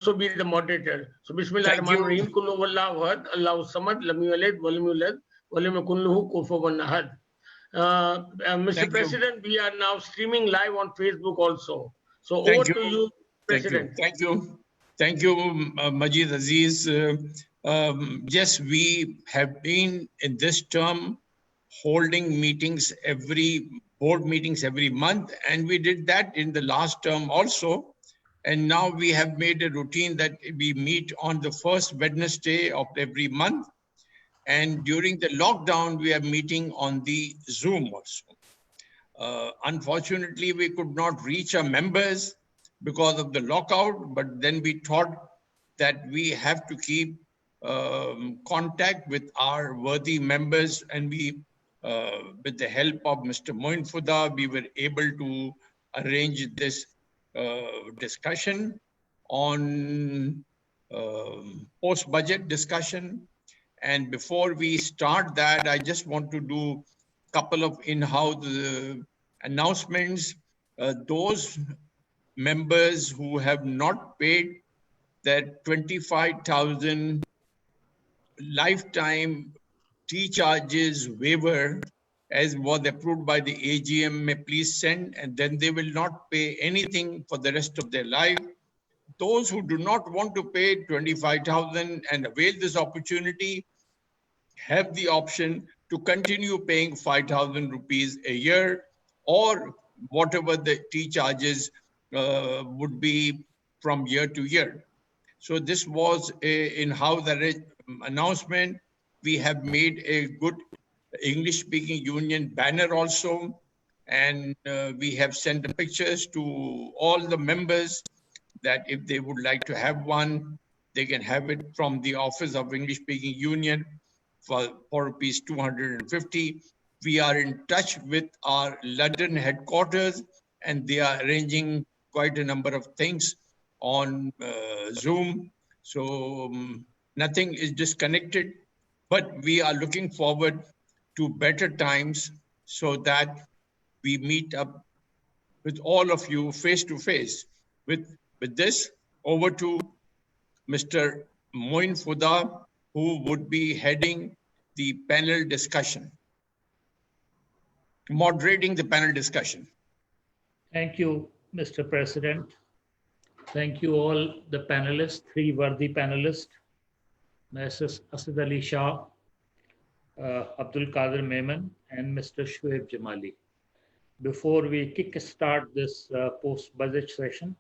be the moderator. So Bismillah Thank ar-Rahman you. ar-Rahim. Qul huwallahu ahad, Allahu samad, lam yalid wa lam yulad wa lam yakul lahu kufuwan ahad. Mr. Thank you. President, we are now streaming live on Facebook also. So Thank over to you. you, President. Thank you. Thank you, Majid Aziz. Yes, we have been in this term holding meetings board meetings every month, and we did that in the last term also. And now we have made a routine that we meet on the first Wednesday of every month. And during the lockdown, we are meeting on the Zoom also. Unfortunately, we could not reach our members because of the lockout, but then we thought that we have to keep contact with our worthy members, and we, with the help of Mr. Moin Fuda, we were able to arrange this discussion on post-budget discussion. And before we start that, I just want to do a couple of in-house announcements. Those members who have not paid that 25,000 lifetime tea charges waiver as was approved by the AGM may please send, and then they will not pay anything for the rest of their life. Those who do not want to pay 25,000 and avail this opportunity have the option to continue paying 5,000 rupees a year, or whatever the tea charges would be from year to year. So this was a in-house announcement. We have made a good English-speaking union banner also, and we have sent the pictures to all the members that if they would like to have one, they can have it from the Office of English-speaking Union for rupees 250. We are in touch with our London headquarters, and they are arranging quite a number of things on Zoom. So nothing is disconnected, but we are looking forward to better times so that we meet up with all of you face to face. With this, over to Mr. Moin Fuda, who would be heading the panel discussion, moderating the panel discussion. Thank you, Mr. President. Thank you all the panelists, three worthy panelists, Mr. Asad Ali Shah, Abdul Qadir Memon, and Mr. Shoaib Jamali. Before we kick-start this post-budget session,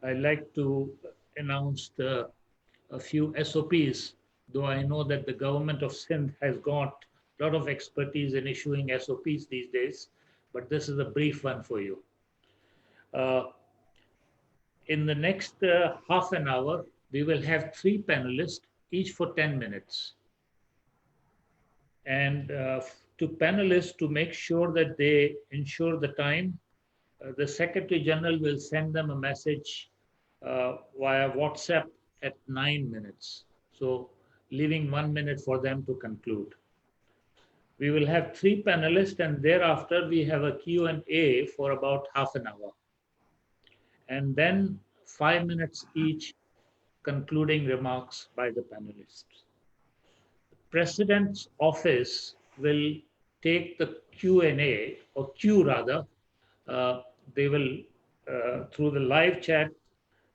I'd like to announce a few SOPs, though I know that the government of Sindh has got a lot of expertise in issuing SOPs these days, but this is a brief one for you. In the next half an hour, we will have three panelists, each for 10 minutes. And to panelists, to make sure that they ensure the time, the Secretary General will send them a message via WhatsApp at 9 minutes. So leaving 1 minute for them to conclude. We will have three panelists, and thereafter we have a Q&A for about half an hour. And then 5 minutes each concluding remarks by the panelists. The President's office will take the Q&A, or Q rather. They will, through the live chat,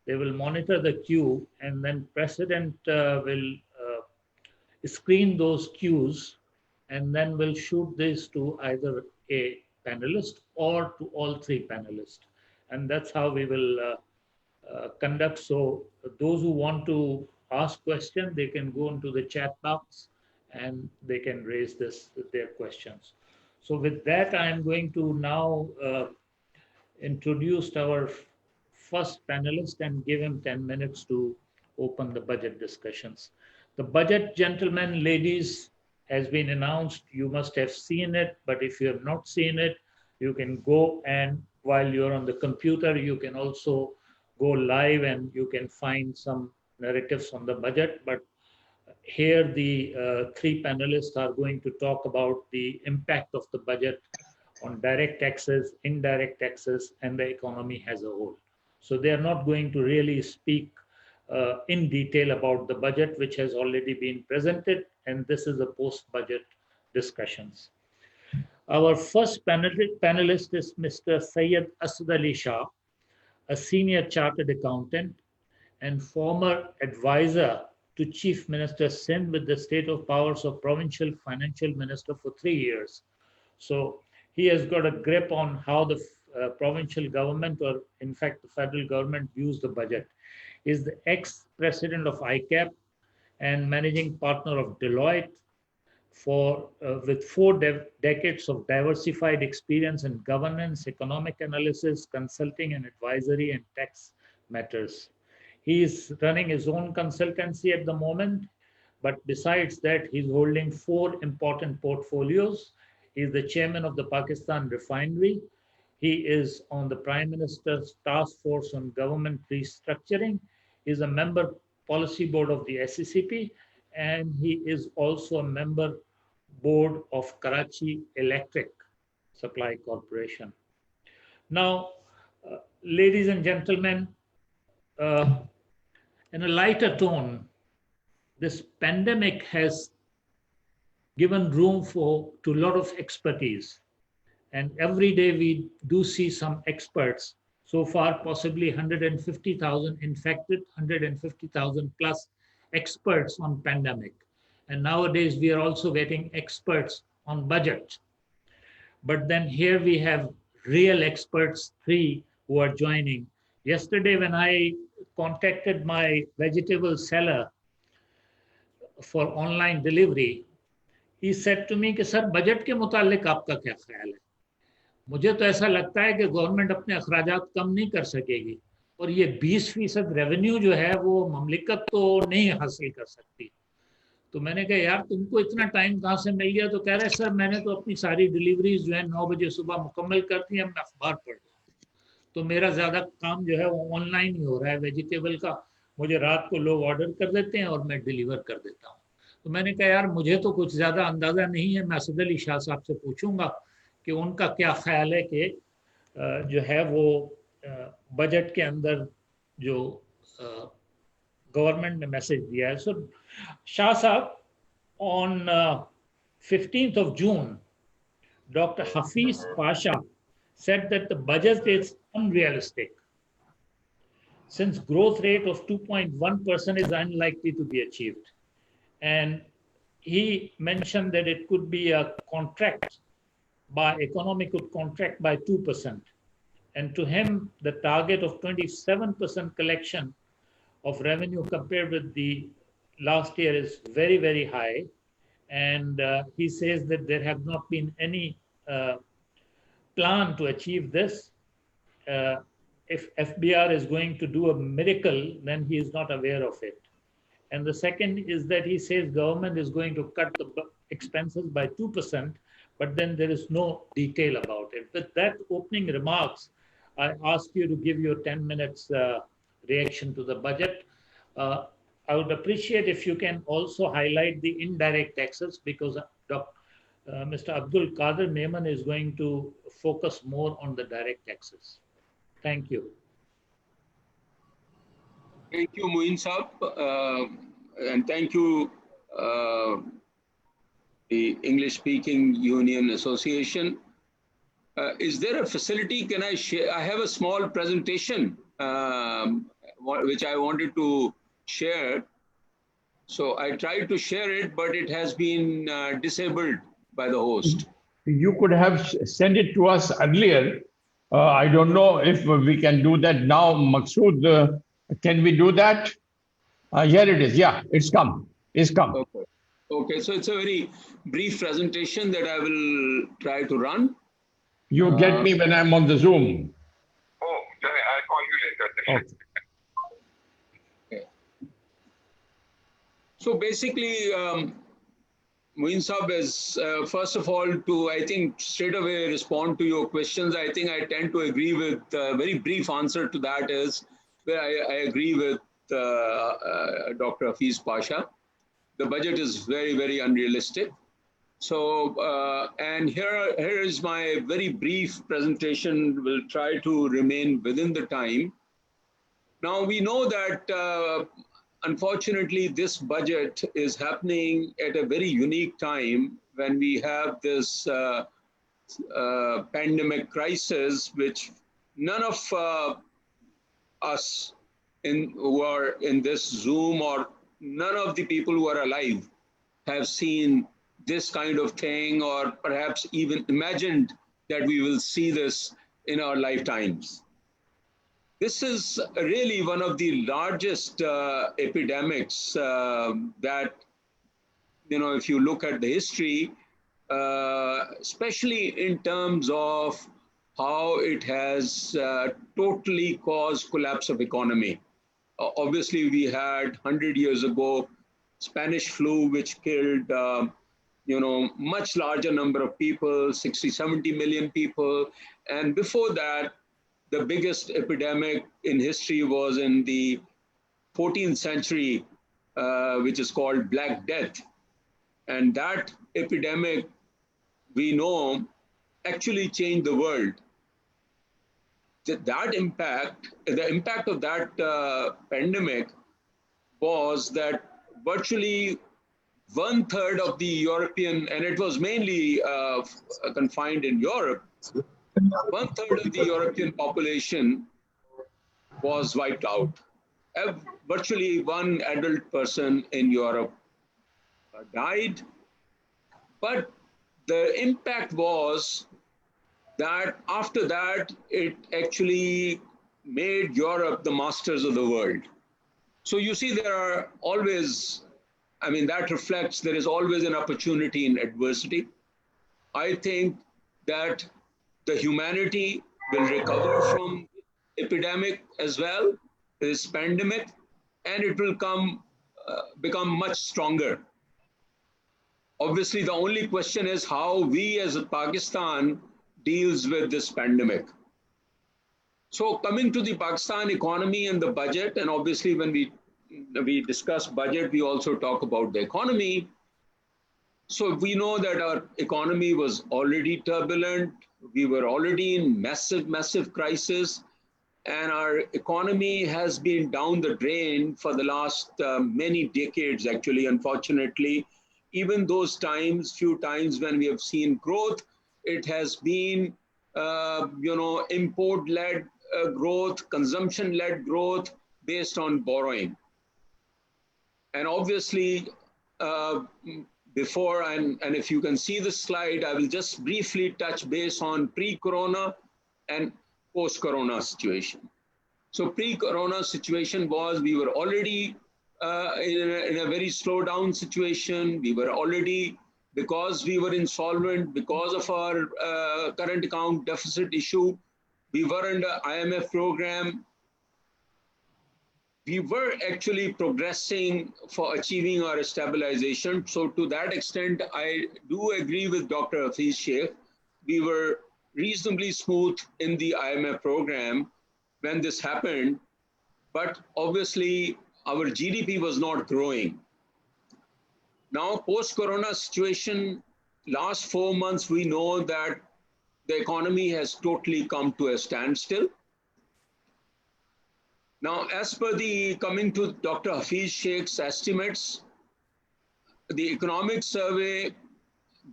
they will monitor the queue, and then President will screen those queues, and then will shoot this to either a panelist or to all three panelists. And that's how we will conduct. So those who want to ask questions, they can go into the chat box and they can raise their questions. So with that, I'm going to now introduce our first panelist and give him 10 minutes to open the budget discussions. The budget, gentlemen, ladies, has been announced. You must have seen it, but if you have not seen it, you can go, and while you're on the computer, you can also go live and you can find some narratives on the budget. But here the three panelists are going to talk about the impact of the budget on direct taxes, indirect taxes, and the economy as a whole. So they are not going to really speak in detail about the budget, which has already been presented, and this is the post-budget discussions. Our first panelist is Mr. Asad Ali Shah, a senior chartered accountant and former advisor to Chief Minister Sindh with the state of powers of provincial financial minister for 3 years. So he has got a grip on how the provincial government, or in fact the federal government, views the budget. He is the ex-president of ICAP and managing partner of Deloitte with 4 decades of diversified experience in governance, economic analysis, consulting and advisory, and tax matters. He is running his own consultancy at the moment, but besides that, he's holding 4 important portfolios. He is the chairman of the Pakistan Refinery. He is on the Prime Minister's Task Force on Government Restructuring. He is a member policy board of the SECP, and he is also a member board of Karachi Electric Supply Corporation. Now, ladies and gentlemen, in a lighter tone, this pandemic has given room to a lot of expertise. And every day we do see some experts. So far, possibly 150,000 infected, 150,000 plus experts on pandemic. And nowadays we are also getting experts on budget. But then here we have real experts, 3 who are joining. Yesterday when I contacted my vegetable seller for online delivery, he said to me कि sir budget के मुतालिक आपका क्या ख्याल है? मुझे तो ऐसा लगता है कि गवर्नमेंट अपने अखराजात कम नहीं कर सकेगी और ये 20% रेवेन्यू जो है वो ममलिकत तो नहीं हासिल कर सकती। तो मैंने कहा यार तुमको इतना टाइम कहाँ से मिल गया? तो कह रहे सर मैंने तो अपनी सारी डिलीवरीज जो है 9 बजे सुबह मुकम्मल कर दी है, मैं अखबार पढ़ रहा हूँ। तो मेरा ज़्यादा काम जो है वो ऑनलाइन ही हो रहा है वेजिटेबल का। मुझे रात को लोग ऑर्डर कर देते हैं और मैं डिलीवर कर देता हूँ। तो मैंने कहा यार मुझे तो कुछ ज़्यादा अंदाज़ा नहीं है, मैं असद अली शाह साहब से पूछूंगा कि उनका क्या ख्याल है कि जो है वो बजट के अंदर जो गवर्नमेंट ने मैसेज दिया है। सो शाह साहब, on 15th of June, Dr. Hafiz Pasha said that the budget is unrealistic since growth rate of 2.1% is unlikely to be achieved. And he mentioned that it could be a economy could contract by 2%. And to him, the target of 27% collection of revenue compared with the last year is very, very high. And he says that there have not been any plan to achieve this. If FBR is going to do a miracle, then he is not aware of it. And the second is that he says government is going to cut the expenses by 2%, but then there is no detail about it. With that opening remarks, I ask you to give your 10 minutes reaction to the budget. I would appreciate if you can also highlight the indirect taxes, because Mr. Abdul Qadir Memon is going to focus more on the direct taxes. Thank you. Thank you, Moin Saab, and thank you, the English-speaking Union Association. Is there a facility? Can I share? I have a small presentation which I wanted to share. So I tried to share it, but it has been disabled by the host. You could have sent it to us earlier. I don't know if we can do that now. Maqsood, can we do that? Here it is. Yeah, it's come. It's come. Okay. Okay, so it's a very brief presentation that I will try to run. You get me when I'm on the Zoom. Oh, I'll call you later. Okay. So basically, Moin Saab is, first of all, to, I think, straight away respond to your questions. I think I tend to agree with, a very brief answer to that is, where I agree with Dr. Hafiz Pasha. The budget is very, very unrealistic. So, and here is my very brief presentation. We'll try to remain within the time. Now, we know that, unfortunately, this budget is happening at a very unique time when we have this pandemic crisis, which none of us who are in this Zoom, or none of the people who are alive have seen this kind of thing, or perhaps even imagined that we will see this in our lifetimes. This is really one of the largest epidemics that, if you look at the history, especially in terms of how it has totally caused collapse of economy. Obviously, we had 100 years ago Spanish flu, which killed much larger number of people, 60, 70 million people. And before that, the biggest epidemic in history was in the 14th century, which is called Black Death. And that epidemic, we know, actually changed the world. The impact of that pandemic was that virtually 1/3 of the European, and it was mainly confined in Europe, 1/3 of the European population was wiped out. Virtually one adult person in Europe died. But the impact was that after that, it actually made Europe the masters of the world. So you see, there are always, that reflects there is always an opportunity in adversity. I think that the humanity will recover from epidemic as well, this pandemic, and it will become much stronger. Obviously, the only question is how we as Pakistan deals with this pandemic. So coming to the Pakistan economy and the budget, and obviously when we discuss budget, we also talk about the economy. So we know that our economy was already turbulent. We were already in massive crisis. And our economy has been down the drain for the last many decades, actually, unfortunately. Even those few times when we have seen growth, it has been, import-led growth, consumption-led growth based on borrowing. And obviously, before, and if you can see the slide, I will just briefly touch base on pre-corona and post-corona situation. So pre-corona situation was, we were already in a very slow down situation. We were already, because we were insolvent, because of our current account deficit issue, we were under IMF program. We were actually progressing for achieving our stabilization. So to that extent, I do agree with Dr. Hafiz Sheikh. We were reasonably smooth in the IMF program when this happened, but obviously our GDP was not growing. Now, post-corona situation, last 4 months, we know that the economy has totally come to a standstill. Now, as per coming to Dr. Hafiz Sheikh's estimates, the economic survey,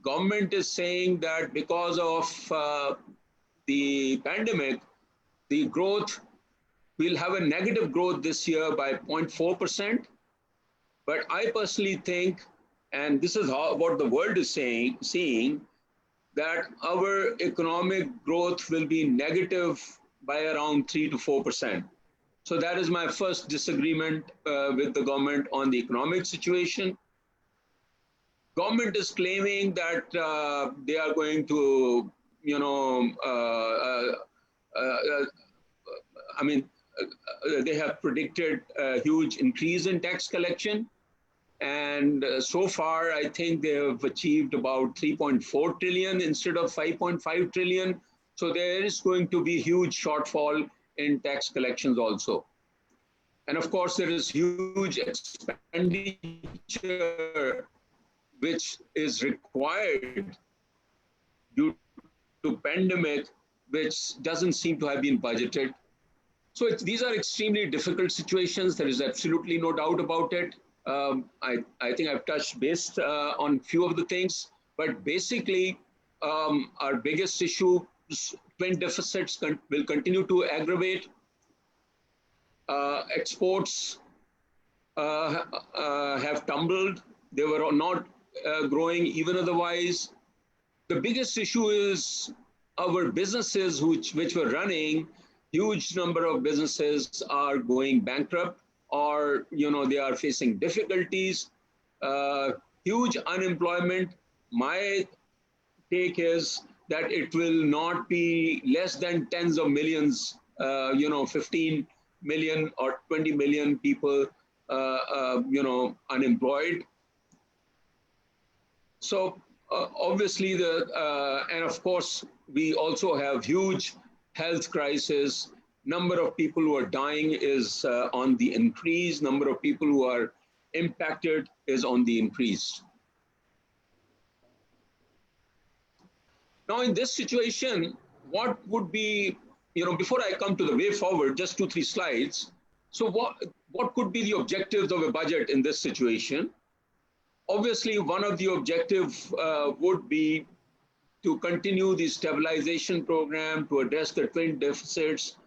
government is saying that because of the pandemic, the growth, we'll have a negative growth this year by 0.4%. But I personally think, and this is what the world is seeing, that our economic growth will be negative by around 3 to 4%. So that is my first disagreement with the government on the economic situation. Government is claiming that they are going to, they have predicted a huge increase in tax collection. And so far, I think they have achieved about 3.4 trillion instead of 5.5 trillion. So there is going to be huge shortfall in tax collections also. And of course, there is huge expenditure which is required due to pandemic, which doesn't seem to have been budgeted. So these are extremely difficult situations. There is absolutely no doubt about it. I think I've touched base on few of the things, but basically our biggest issue, twin deficits will continue to aggravate. Exports have tumbled. They were not growing even otherwise. The biggest issue is our businesses which were running. Huge number of businesses are going bankrupt, or they are facing difficulties. Huge unemployment. My take is that it will not be less than tens of millions, 15 million or 20 million people, unemployed. So obviously and of course, we also have huge health crisis. Number of people who are dying is on the increase. Number of people who are impacted is on the increase. Now, in this situation, what would be, before I come to the way forward, just 2-3 slides. So what could be the objectives of a budget in this situation? Obviously, one of the objectives would be to continue the stabilization program, to address the twin deficits,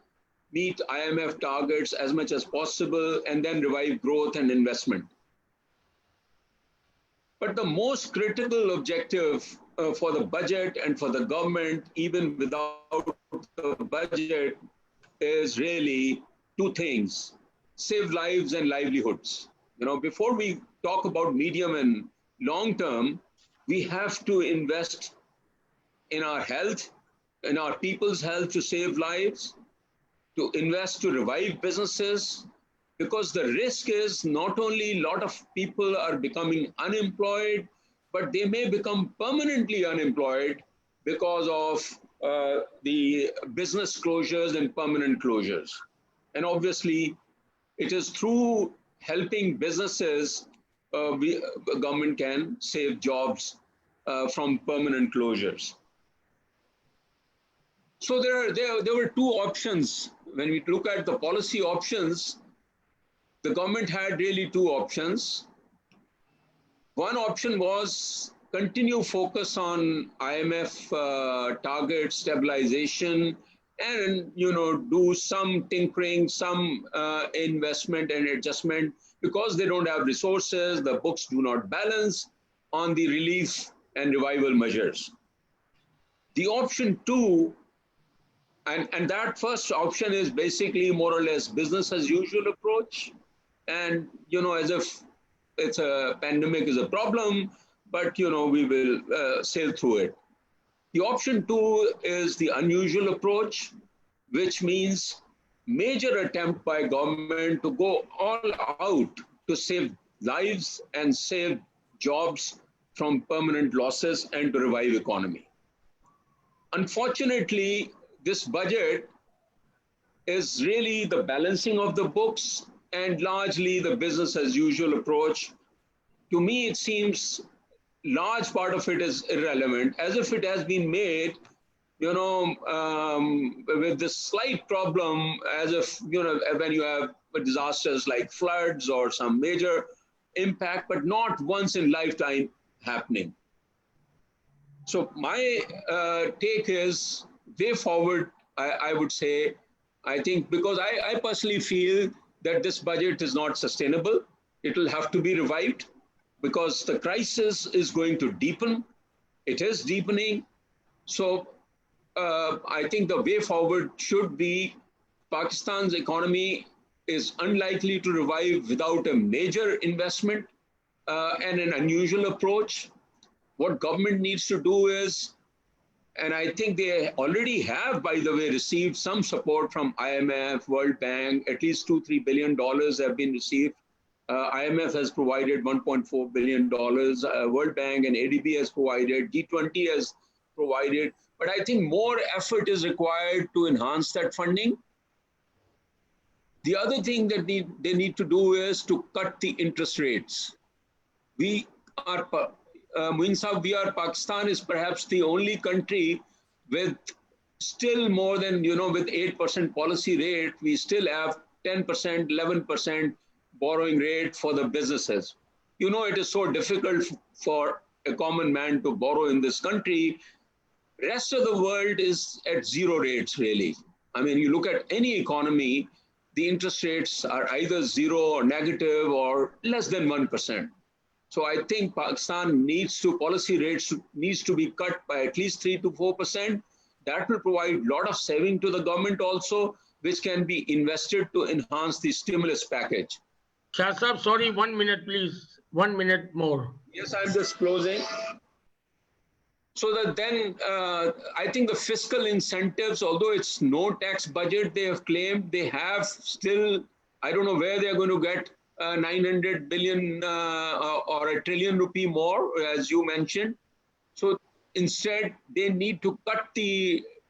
meet IMF targets as much as possible, and then revive growth and investment. But the most critical objective for the budget and for the government, even without the budget, is really two things: save lives and livelihoods. Before we talk about medium and long term, we have to invest in our health, in our people's health to save lives, to invest to revive businesses, because the risk is not only a lot of people are becoming unemployed, but they may become permanently unemployed because of the business closures and permanent closures. And obviously, it is through helping businesses the government can save jobs from permanent closures. So there were two options. When we look at the policy options, the government had really two options. One option was continue focus on IMF target stabilization and do some tinkering, some investment and adjustment, because they don't have resources, the books do not balance on the relief and revival measures. The option two, and that first option is basically more or less business as usual approach. And, as if it's a pandemic is a problem, but, we will sail through it. The option two is the unusual approach, which means major attempt by government to go all out to save lives and save jobs from permanent losses and to revive economy. Unfortunately, this budget is really the balancing of the books and largely the business as usual approach. To me, it seems large part of it is irrelevant, as if it has been made, with this slight problem, as if, when you have disasters like floods or some major impact, but not once in lifetime happening. So my take is way forward, I would say, I think, because I personally feel that this budget is not sustainable. It will have to be revived because the crisis is going to deepen. It is deepening. So I think the way forward should be Pakistan's economy is unlikely to revive without a major investment and an unusual approach. What government needs to do is, and I think they already have, by the way, received some support from IMF, World Bank, at least $2-3 billion have been received. IMF has provided $1.4 billion, World Bank and ADB has provided, G20 has provided, but I think more effort is required to enhance that funding. The other thing that they need to do is to cut the interest rates. Pakistan is perhaps the only country with still more than, with 8% policy rate, we still have 10%, 11% borrowing rate for the businesses. It is so difficult for a common man to borrow in this country. Rest of the world is at zero rates, really. I mean, you look at any economy, the interest rates are either zero or negative or less than 1%. So I think Pakistan policy rates needs to be cut by at least 3 to 4%. That will provide a lot of saving to the government also, which can be invested to enhance the stimulus package. Shah Sahab, sorry, 1 minute, please. 1 minute more. Yes, I'm just closing. So that then I think the fiscal incentives, although it's no tax budget, they have claimed they have still, I don't know where they're going to get 900 billion or a trillion rupee more, as you mentioned. So instead, they need to cut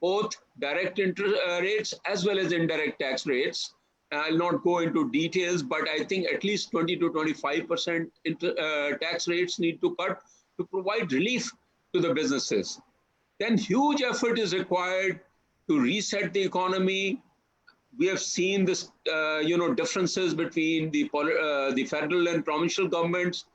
both direct interest rates as well as indirect tax rates. I'll not go into details, but I think at least 20 to 25% tax rates need to cut to provide relief to the businesses. Then huge effort is required to reset the economy. We have seen this, differences between the federal and provincial governments.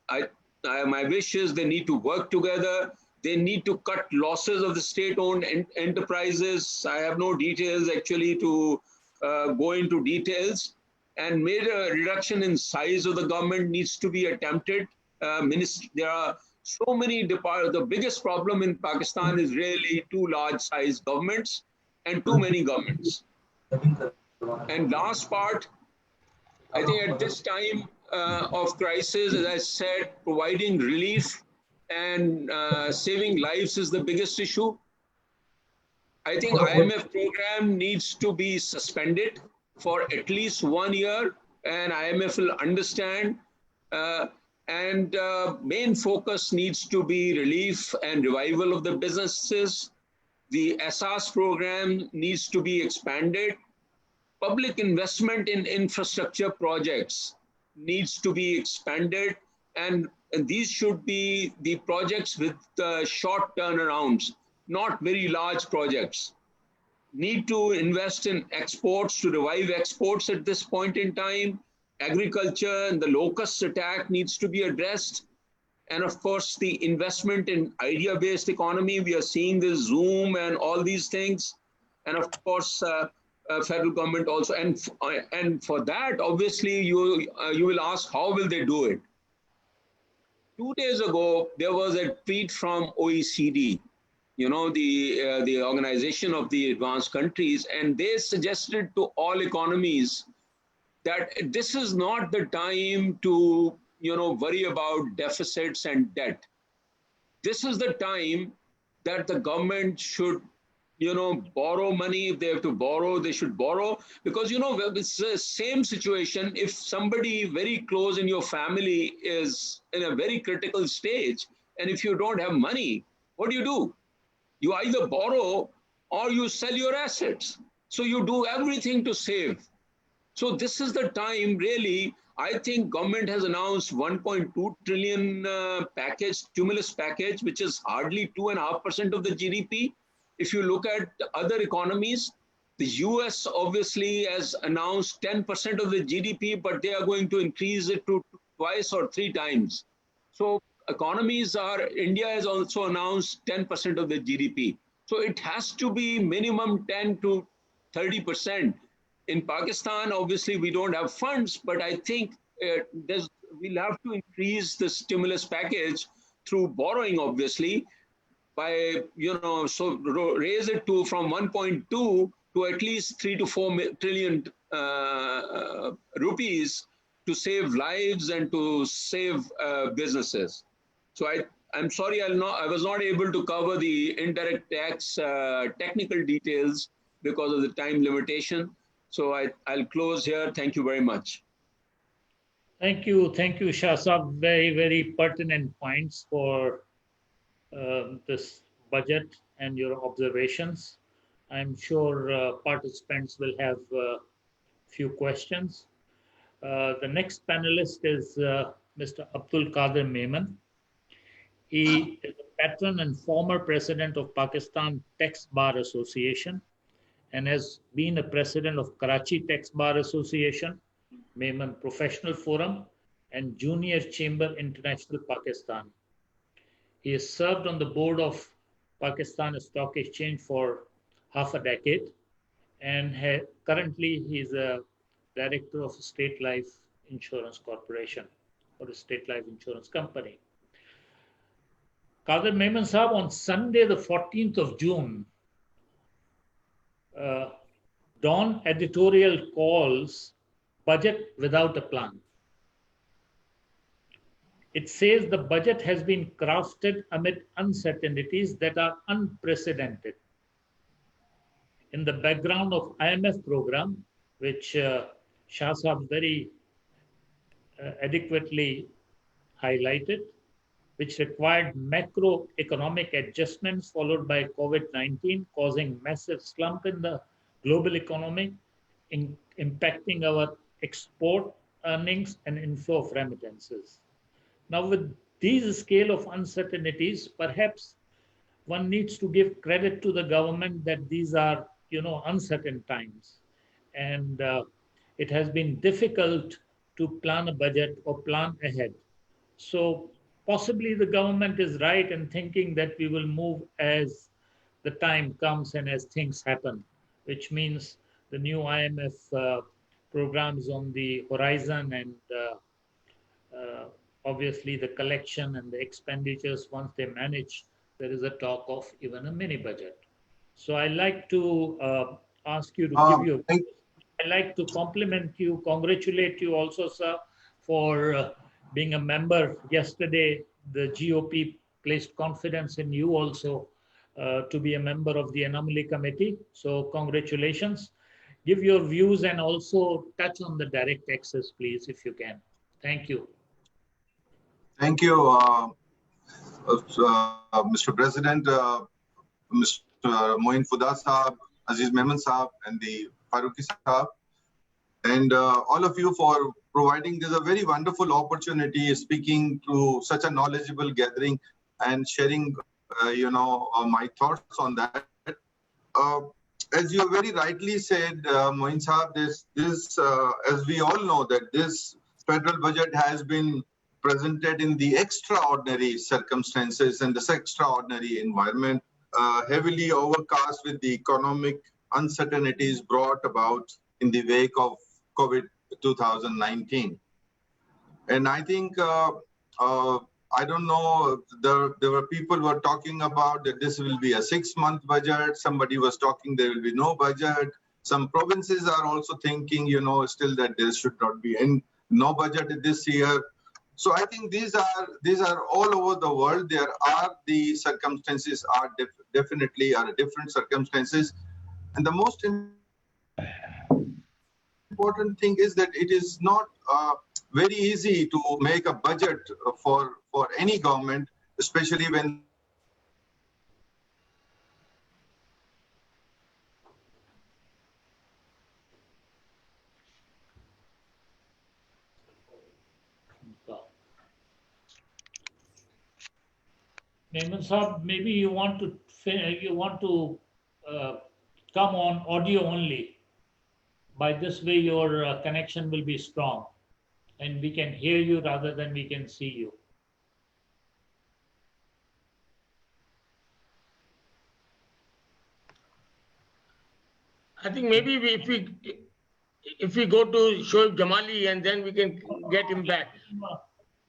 My wish is they need to work together. They need to cut losses of the state-owned enterprises. I have no details actually to go into details. And major reduction in size of the government needs to be attempted. There are so many departments. The biggest problem in Pakistan is really too large-sized governments and too many governments. And last part, I think at this time of crisis, as I said, providing relief and saving lives is the biggest issue. I think IMF program needs to be suspended for at least 1 year, and IMF will understand. And main focus needs to be relief and revival of the businesses. The SAS program needs to be expanded. Public investment in infrastructure projects needs to be expanded. And these should be the projects with short turnarounds, not very large projects. Need to invest in exports to revive exports at this point in time. Agriculture and the locust attack needs to be addressed. And of course, the investment in idea-based economy, we are seeing this Zoom and all these things. And of course, federal government also. And for that, obviously, you will ask, how will they do it? 2 days ago, there was a tweet from OECD, the Organization of the Advanced Countries, and they suggested to all economies that this is not the time to, worry about deficits and debt. This is the time that the government should, borrow money. If they have to borrow, they should borrow. Because, it's the same situation. If somebody very close in your family is in a very critical stage, and if you don't have money, what do? You either borrow or you sell your assets. So you do everything to save. So this is the time, really. I think government has announced 1.2 trillion stimulus package, which is hardly 2.5% of the GDP. If you look at other economies, the US obviously has announced 10% of the GDP, but they are going to increase it to 2 or 3 times. So India has also announced 10% of the GDP. So it has to be minimum 10 to 30%. In Pakistan, obviously, we don't have funds, but I think we'll have to increase the stimulus package through borrowing, obviously, by, so raise it from 1.2 to at least 3 to 4 trillion rupees to save lives and to save businesses. So I'm sorry, I was not able to cover the indirect tax technical details because of the time limitation. So I'll close here. Thank you very much. Thank you, Shah Sahab. Very, very pertinent points for this budget and your observations. I'm sure participants will have a few questions. The next panelist is Mr. Abdul Qadir Memon. He is a patron and former president of Pakistan Tax Bar Association and has been a president of Karachi Tax Bar Association, Memon Professional Forum, and Junior Chamber International Pakistan. He has served on the board of Pakistan Stock Exchange for half a decade, and currently he is a director of State Life Insurance Corporation or a State Life Insurance Company. Qadir Memon Sahab, on Sunday, the 14th of June, Dawn editorial calls budget without a plan. It says the budget has been crafted amid uncertainties that are unprecedented. In the background of IMF program, which Shah Sahab very adequately highlighted, which required macroeconomic adjustments followed by COVID-19, causing massive slump in the global economy, impacting our export earnings and inflow of remittances. Now, with these scale of uncertainties, perhaps one needs to give credit to the government that these are, uncertain times. And it has been difficult to plan a budget or plan ahead. So possibly the government is right in thinking that we will move as the time comes and as things happen, which means the new IMF program is on the horizon, and obviously the collection and the expenditures, once they manage, there is a talk of even a mini budget. So I like to ask you to give your, I like to compliment you, congratulate you also, sir, for being a member. Yesterday, the GOP placed confidence in you also to be a member of the Anomaly Committee. So congratulations. Give your views and also touch on the direct access, please, if you can. Thank you. Thank you, Mr. President, Mr. Moin Fuda Saab, Aziz Memon Saab, and the Faruqi Saab, and all of you for providing this a very wonderful opportunity, speaking to such a knowledgeable gathering and sharing, my thoughts on that. As you very rightly said, Moin Saab, this as we all know, that this federal budget has been presented in the extraordinary circumstances and this extraordinary environment, heavily overcast with the economic uncertainties brought about in the wake of COVID 2019. And I think, I don't know, there were people who were talking about that this will be a 6-month budget. Somebody was talking there will be no budget. Some provinces are also thinking, still that there should not be no budget this year. So I think these are all over the world. There are the circumstances are definitely are different circumstances, and the most important thing is that it is not very easy to make a budget for any government, especially when Memon Sahab, maybe you want to come on audio only. By this way, your connection will be strong, and we can hear you rather than we can see you. I think maybe if we go to Shoaib Jamali and then we can get him back.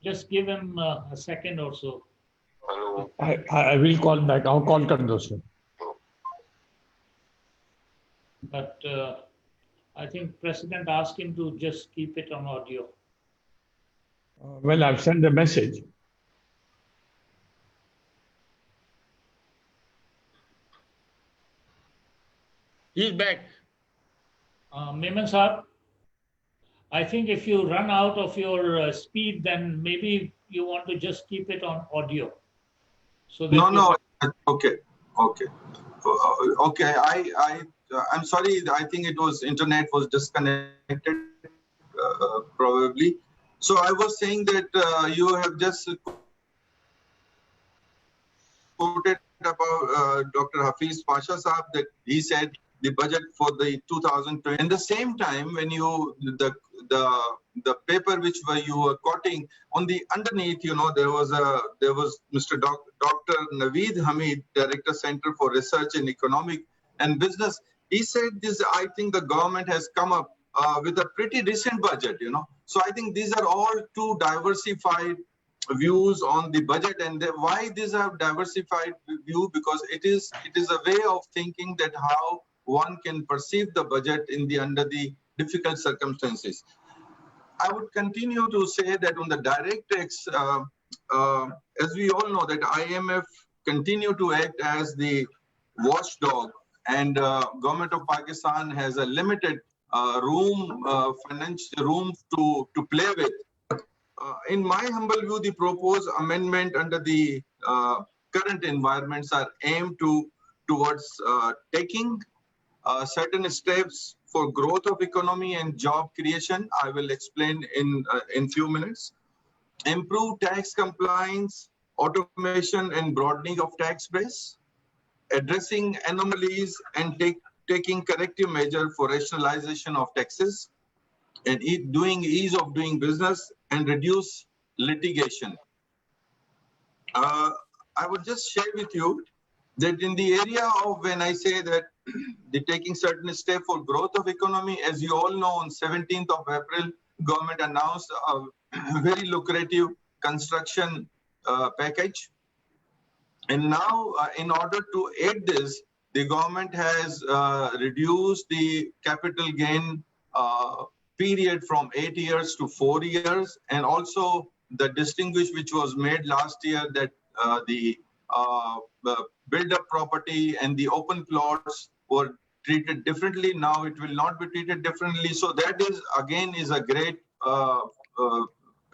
Just give him a second or so. Hello. I will call back. I'll call Qadir, sir. But I think President asked him to just keep it on audio. Well, I've sent a message. He's back. Memon Sahab, I think if you run out of your speed, then maybe you want to just keep it on audio. So that okay. I'm sorry. I think it was internet was disconnected, probably. So I was saying that you have just quoted about Dr. Hafiz Pasha Saab that he said the budget for the 2020. And the same time, when you the paper which you were quoting on the underneath, you know, there was Mr. Dr. Naveed Hamid, Director Center for Research in Economic and Business. He said this. I think the government has come up with a pretty decent budget, you know. So I think these are all two diversified views on the budget, and why these are diversified view, because it is a way of thinking that how one can perceive the budget under the difficult circumstances. I would continue to say that on the direct tax, as we all know that IMF continue to act as the watchdog, and government of Pakistan has a limited financial room to play with. In my humble view, the proposed amendment under the current environments are aimed towards taking certain steps for growth of economy and job creation. I will explain in few minutes. Improve tax compliance, automation and broadening of tax base, addressing anomalies and taking corrective measure for rationalization of taxes, and ease of doing business and reduce litigation. I would just share with you that in the area of when I say that the taking certain step for growth of economy, as you all know, on 17th of April, government announced a very lucrative construction package. And now, in order to aid this, the government has reduced the capital gain period from 8 years to 4 years, and also the distinguish which was made last year that the build-up property and the open plots were treated differently. Now it will not be treated differently. So that is again a great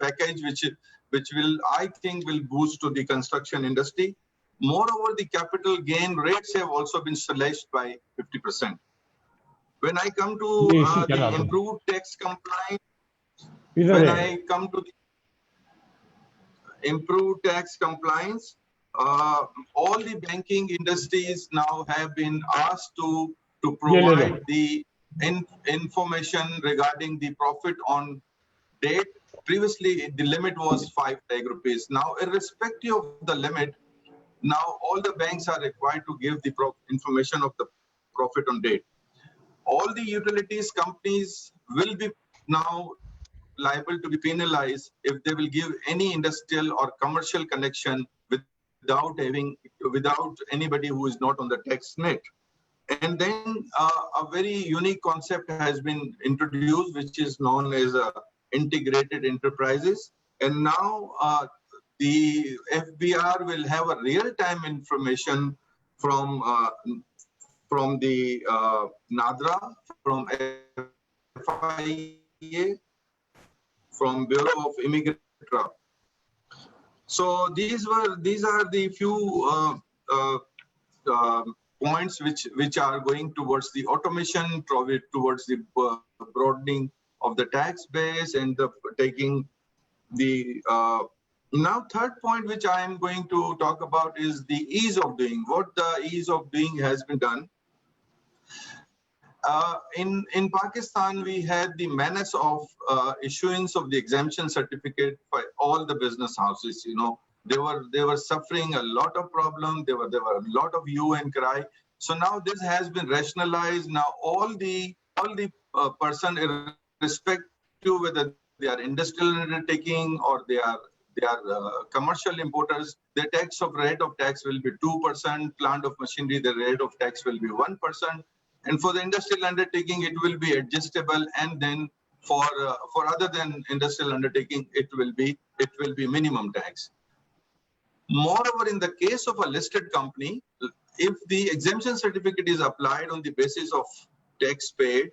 package which will, I think, will boost to the construction industry. Moreover, the capital gain rates have also been slashed by 50%. When I come to the improved tax compliance, improved tax compliance, all the banking industries now have been asked to provide the information regarding the profit on date. Previously, the limit was 5 lakh rupees. Now, irrespective of the limit, now all the banks are required to give the information of the profit on date. All the utilities companies will be now liable to be penalized if they will give any industrial or commercial connection without anybody who is not on the tax net. And then a very unique concept has been introduced, which is known as integrated enterprises. And now the FBR will have a real-time information from the NADRA, from FIA, from Bureau of Immigration. So these are the few points which are going towards the automation, towards the broadening of the tax base and taking the now third point which I am going to talk about is the ease of doing. What the ease of doing has been done. In Pakistan, we had the menace of issuance of the exemption certificate by all the business houses. You know, they were suffering a lot of problems. There were a lot of hue and cry. So now this has been rationalized. Now all the person, irrespective whether they are industrial undertaking or they are commercial importers, the rate of tax will be 2%. Plant of machinery, the rate of tax will be 1%. And for the industrial undertaking, it will be adjustable. And then for other than industrial undertaking, it will be minimum tax. Moreover, in the case of a listed company, if the exemption certificate is applied on the basis of tax paid,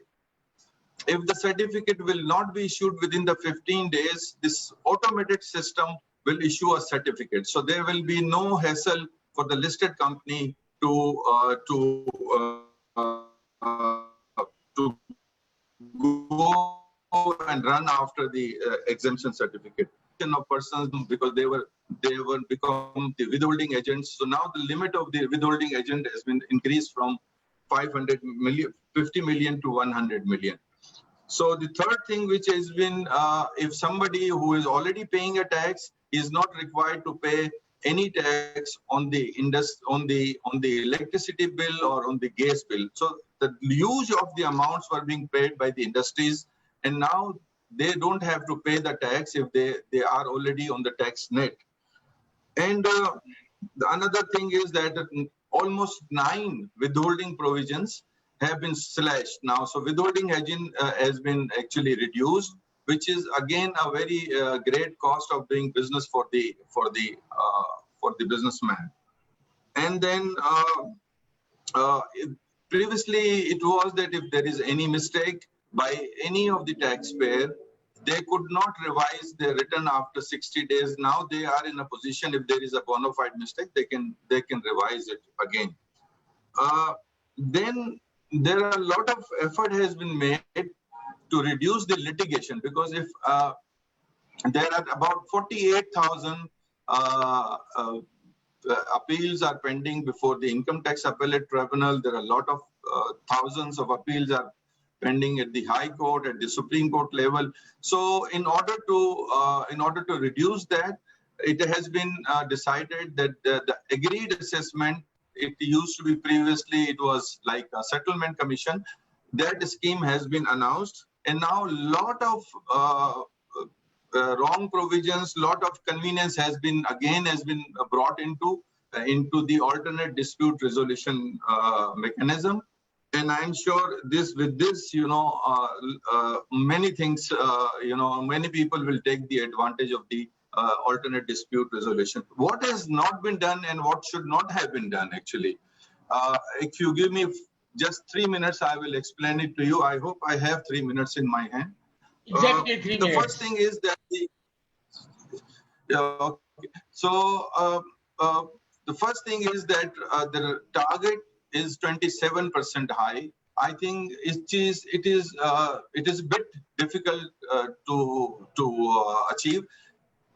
if the certificate will not be issued within the 15 days, this automated system will issue a certificate. So there will be no hassle for the listed company to go and run after the exemption certificate. of persons because they were become the withholding agents. So now the limit of the withholding agent has been increased from 50 million to 100 million. So the third thing which has been, if somebody who is already paying a tax is not required to pay any tax on the electricity bill or on the gas bill. So the huge of the amounts were being paid by the industries, and now they don't have to pay the tax if they are already on the tax net. And the another thing is that almost 9 withholding provisions have been slashed now. So withholding has been actually reduced, which is again a very great cost of doing business for the businessman. And then previously it was that if there is any mistake by any of the taxpayer, they could not revise their return after 60 days. Now they are in a position, if there is a bona fide mistake, they can revise it again. Then there are a lot of effort has been made to reduce the litigation, because if there are about 48,000 appeals are pending before the income tax appellate tribunal. There are a lot of thousands of appeals are pending at the High Court, at the Supreme Court level. So in order to reduce that, it has been decided that the agreed assessment, it used to be previously, it was like a settlement commission. That scheme has been announced, and now a lot of wrong provisions, lot of convenience has been brought into the alternate dispute resolution mechanism. And I'm sure with this, many things, many people will take the advantage of the alternate dispute resolution. What has not been done and what should not have been done, actually. If you give me just 3 minutes, I will explain it to you. I hope I have 3 minutes in my hand. Exactly 3 minutes. The first thing is that the first thing is that the target is 27% high. I think it is a bit difficult to achieve.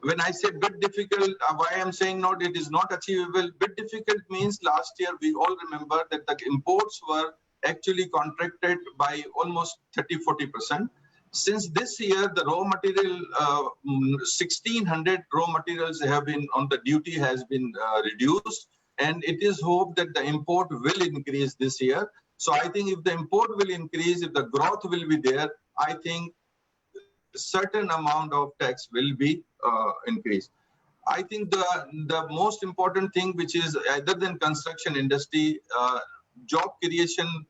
When I say bit difficult, why I'm saying it is not achievable. Bit difficult means last year we all remember that the imports were actually contracted by almost 30-40%. Since this year, the raw material, 1,600 raw materials have been on the duty has been reduced, and it is hoped that the import will increase this year. So I think if the import will increase, if the growth will be there, I think certain amount of tax will be increased. I think the most important thing, which is other than construction industry, job creation.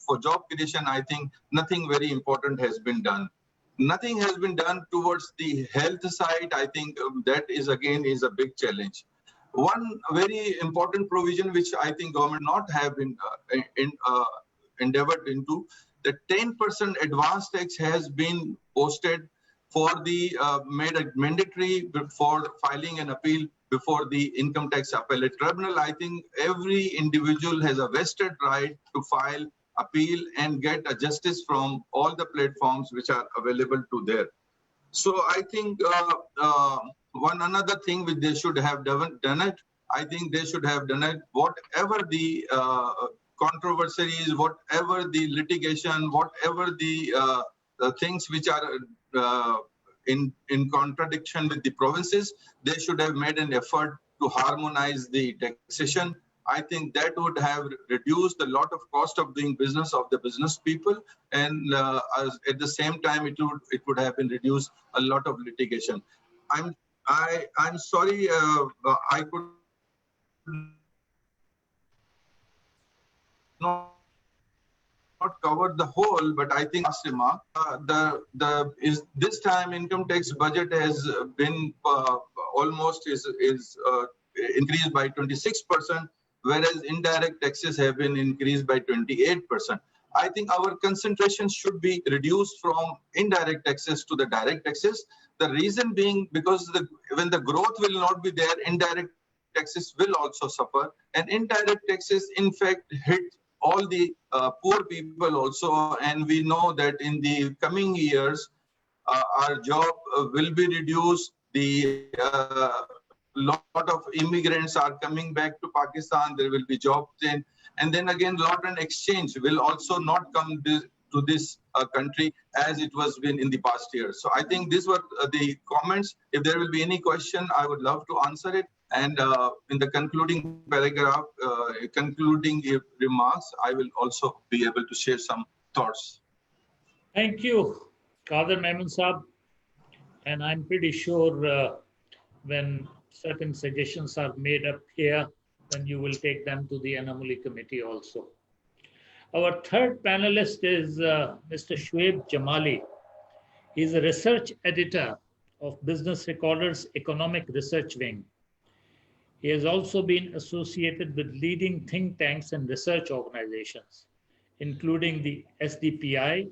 For job creation, I think nothing very important has been done. Nothing has been done towards the health side. I think that is again is a big challenge. One very important provision which I think government not have been endeavored into, the 10% advance tax has been posted for the made mandatory for filing an appeal before the income tax appellate tribunal. I think every individual has a vested right to file appeal and get a justice from all the platforms which are available to there. So I think another thing which they should have done it, I think they should have done it, whatever the controversies, whatever the litigation, whatever the things which are in contradiction with the provinces, they should have made an effort to harmonize the taxation. I think that would have reduced a lot of cost of doing business of the business people, and at the same time, it would have been reduced a lot of litigation. I'm sorry, I could not cover the whole, but I think last remark, this time income tax budget has been almost increased by 26%. Whereas indirect taxes have been increased by 28%. I think our concentration should be reduced from indirect taxes to the direct taxes. The reason being because when the growth will not be there, indirect taxes will also suffer. And indirect taxes, in fact, hit all the poor people also. And we know that in the coming years, our job will be reduced. The lot of immigrants are coming back to Pakistan. There will be jobs in, and then again, lot and exchange will also not come to this country as it was been in the past years. So I think these were the comments. If there will be any question, I would love to answer it. And in the concluding paragraph, concluding remarks, I will also be able to share some thoughts. Thank you, Qadir Memon Saab. And I'm pretty sure when certain suggestions are made up here, then you will take them to the Anomaly Committee also. Our third panelist is Mr. Shoaib Jamali. He's a research editor of Business Recorder's Economic Research Wing. He has also been associated with leading think tanks and research organizations, including the SDPI,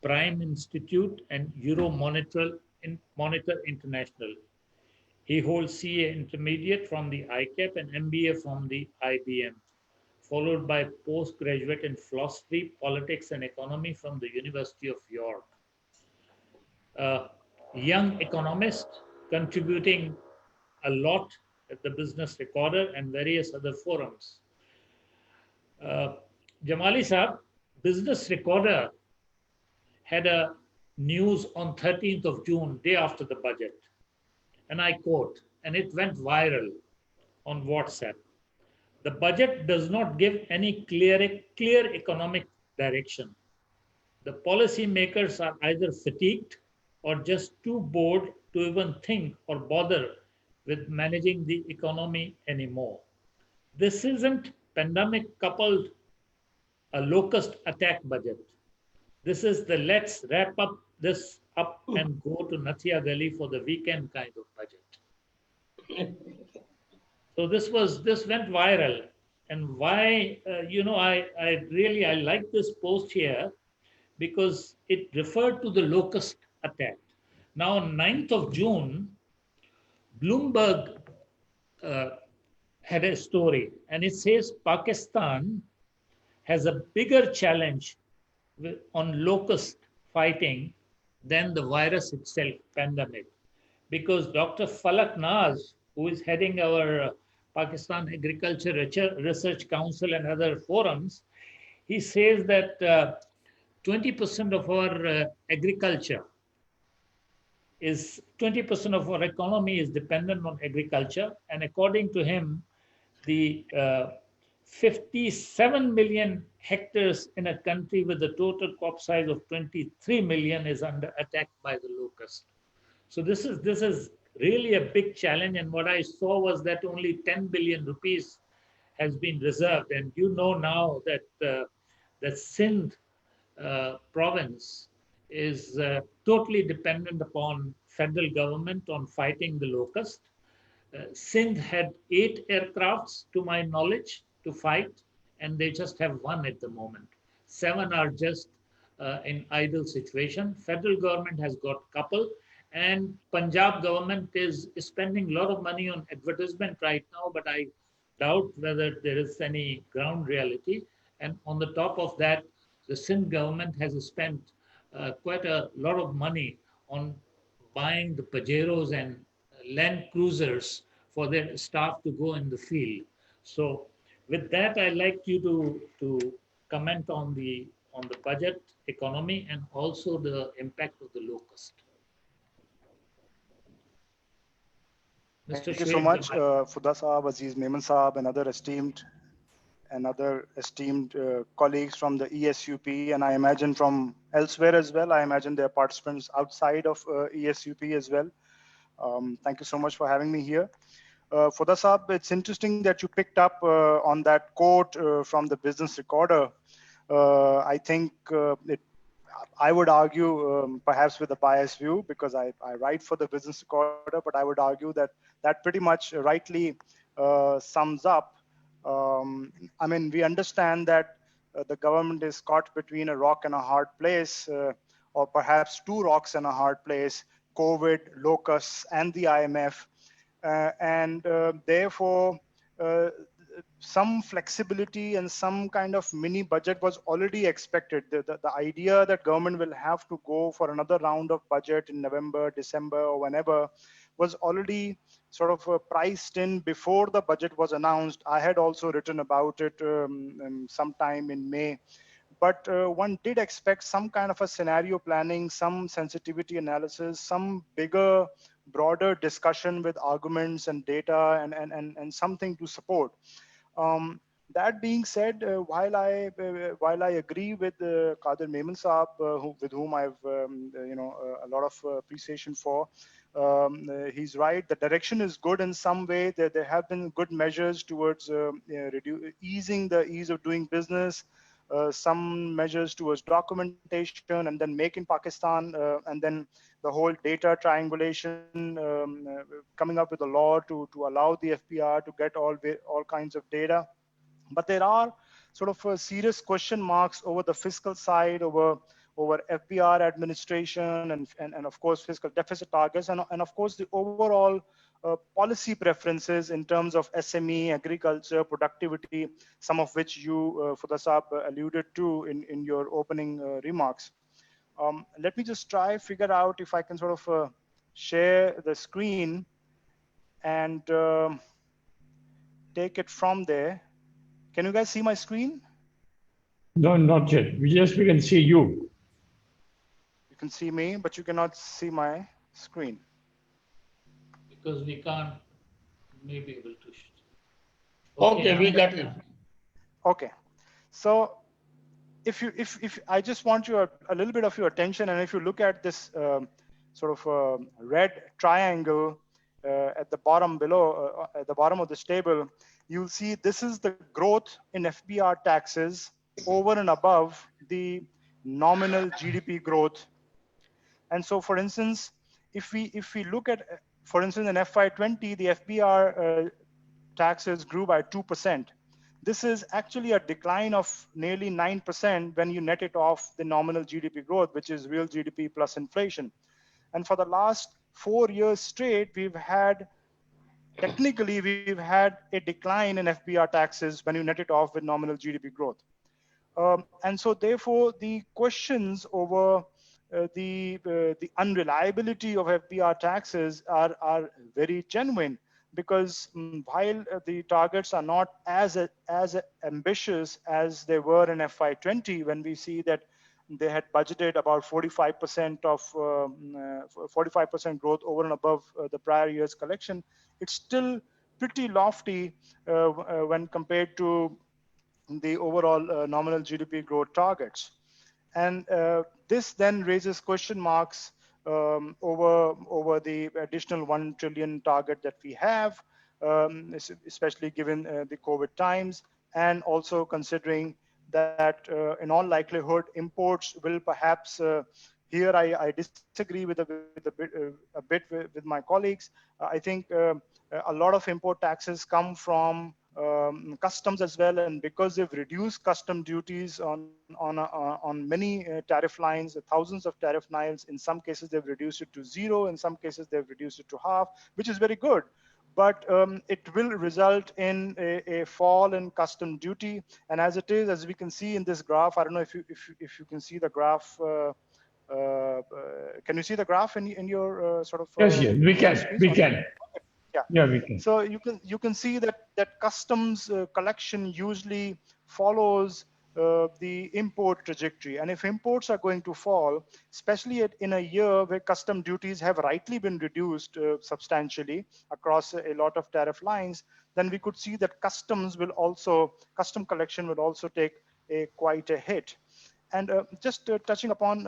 Prime Institute, and Euromonitor International. He holds CA Intermediate from the ICAP and MBA from the IBM, followed by postgraduate in philosophy, politics, and economy from the University of York. Young economist, contributing a lot at the Business Recorder and various other forums. Jamali Saab, Business Recorder had a news on 13th of June, day after the budget. And I quote, and it went viral on WhatsApp. The budget does not give any clear economic direction. The policymakers are either fatigued or just too bored to even think or bother with managing the economy anymore. This isn't pandemic coupled a locust attack budget. This is the let's wrap up this up and go to Nathia Gully for the weekend kind of budget. So this went viral. And why, I like this post here because it referred to the locust attack. Now, on 9th of June, Bloomberg had a story, and it says Pakistan has a bigger challenge on locust fighting than the virus itself, pandemic. Because Dr. Falak Naz, who is heading our Pakistan Agriculture Research Council and other forums, he says that 20% of our agriculture is 20% of our economy is dependent on agriculture. And according to him, the 57 million hectares in a country with a total crop size of 23 million is under attack by the locust. So this is really a big challenge. And what I saw was that only 10 billion rupees has been reserved. And you know now that the Sindh province is totally dependent upon federal government on fighting the locust. Sindh had 8 aircrafts, to my knowledge, to fight, and they just have 1 at the moment. 7 are just in idle situation. Federal government has got a couple, and Punjab government is spending a lot of money on advertisement right now, but I doubt whether there is any ground reality. And on the top of that, the Sindh government has spent quite a lot of money on buying the Pajeros and Land Cruisers for their staff to go in the field. So with that, I'd like you to comment on the budget, economy, and also the impact of the locust. Thank you so much, Fuda Saab, Aziz Memon Saab, and other esteemed colleagues from the ESUP, and I imagine from elsewhere as well. I imagine there are participants outside of ESUP as well. Thank you so much for having me here. Fuda Saab, it's interesting that you picked up on that quote from the Business Recorder. I think I would argue, perhaps with a biased view, because I write for the Business Recorder, but I would argue that that pretty much rightly sums up. I mean, we understand that the government is caught between a rock and a hard place, or perhaps 2 rocks and a hard place, COVID, locusts, and the IMF. Therefore, some flexibility and some kind of mini budget was already expected. The idea that government will have to go for another round of budget in November, December, or whenever was already sort of priced in before the budget was announced. I had also written about it sometime in May. But one did expect some kind of a scenario planning, some sensitivity analysis, some bigger, broader discussion with arguments and data and something to support. That being said, while I agree with Qadir Memon Saab, with whom I've a lot of appreciation for, he's right. The direction is good in some way. There have been good measures towards easing the ease of doing business. Some measures towards documentation, and then Make in Pakistan, and then the whole data triangulation, coming up with a law to allow the FBR to get all kinds of data. But there are sort of serious question marks over the fiscal side, over FBR administration, and of course fiscal deficit targets, and of course the overall policy preferences in terms of SME, agriculture, productivity, some of which you, Fuda Saab, alluded to in your opening remarks. Let me just try figure out if I can sort of share the screen and take it from there. Can you guys see my screen? No, not yet. We can see you. You can see me, but you cannot see my screen. Because we can't maybe able to. Okay, we got it. Okay, so if I just want you a little bit of your attention, and if you look at this sort of red triangle at the bottom below, at the bottom of this table, you'll see this is the growth in FBR taxes over and above the nominal GDP growth. And so, for instance, if we look at, for instance, in FY20, the FBR taxes grew by 2%. This is actually a decline of nearly 9% when you net it off the nominal GDP growth, which is real GDP plus inflation. And for the last 4 years straight, technically we've had a decline in FBR taxes when you net it off with nominal GDP growth. And so therefore the questions over the unreliability of FBR taxes are very genuine, because while the targets are not as ambitious as they were in FY20, when we see that they had budgeted about 45% of 45% growth over and above the prior year's collection, it's still pretty lofty when compared to the overall nominal GDP growth targets. And this then raises question marks over the additional 1 trillion target that we have, especially given the COVID times, and also considering that in all likelihood imports will perhaps here I disagree with a bit with my colleagues. I think a lot of import taxes come from customs as well, and because they've reduced custom duties on many tariff lines, thousands of tariff lines, in some cases they've reduced it to 0, in some cases they've reduced it to half, which is very good. But it will result in a fall in custom duty, and as it is, as we can see in this graph, I don't know if you can see the graph. Can you see the graph in your sort of? Yes, we can. We can. Yeah, we can. So you can see that customs collection usually follows the import trajectory, and if imports are going to fall, especially in a year where custom duties have rightly been reduced substantially across a lot of tariff lines, then we could see that custom collection will also take quite a hit. And just touching upon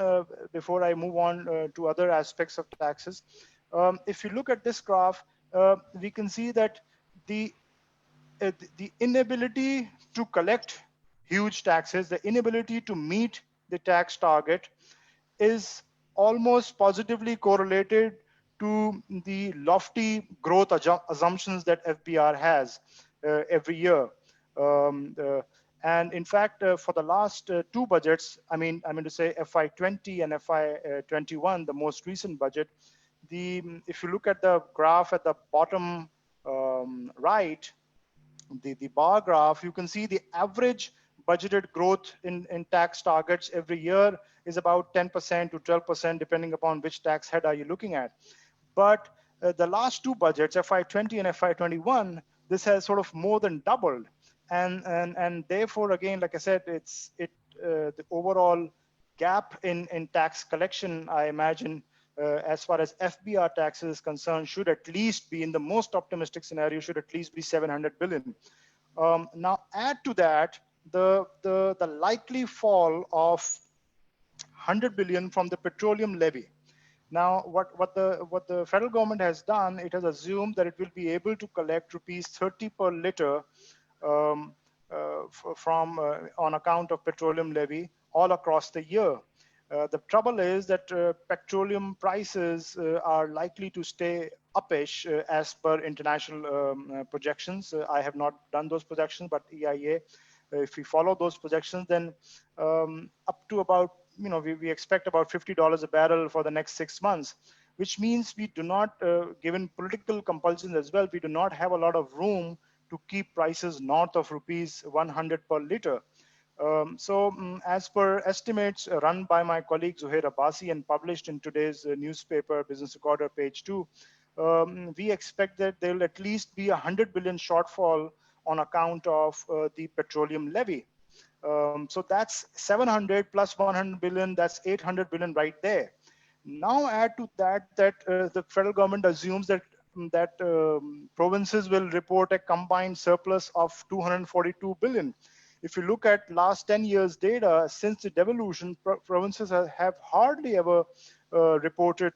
before I move on to other aspects of taxes, if you look at this graph, we can see that the inability to collect huge taxes, the inability to meet the tax target, is almost positively correlated to the lofty growth assumptions that FBR has every year. And in fact, for the last 2 budgets, I mean to say FY20 and FY21, the most recent budget, if you look at the graph at the bottom right, the bar graph, you can see the average budgeted growth in tax targets every year is about 10% to 12%, depending upon which tax head are you looking at. But the last two budgets, FY20 and FY21, this has sort of more than doubled. And therefore, again, like I said, the overall gap in tax collection, I imagine, as far as FBR taxes is concerned, should at least be, in the most optimistic scenario, should at least be 700 billion. Now, add to that the likely fall of 100 billion from the petroleum levy. Now, what the federal government has done, it has assumed that it will be able to collect rupees 30 per liter on account of petroleum levy all across the year. The trouble is that petroleum prices are likely to stay uppish as per international projections. I have not done those projections, but EIA, if we follow those projections, then up to about, we expect about $50 a barrel for the next 6 months, which means we do not, given political compulsions as well, we do not have a lot of room to keep prices north of rupees 100 per liter. As per estimates run by my colleague Zuhair Abbasi and published in today's newspaper, Business Recorder, page 2, we expect that there will at least be 100 billion shortfall on account of the petroleum levy. So that's 700 plus 100 billion, that's 800 billion right there. Now add to that the federal government assumes that provinces will report a combined surplus of 242 billion. If you look at last 10 years data, since the devolution, provinces have hardly ever reported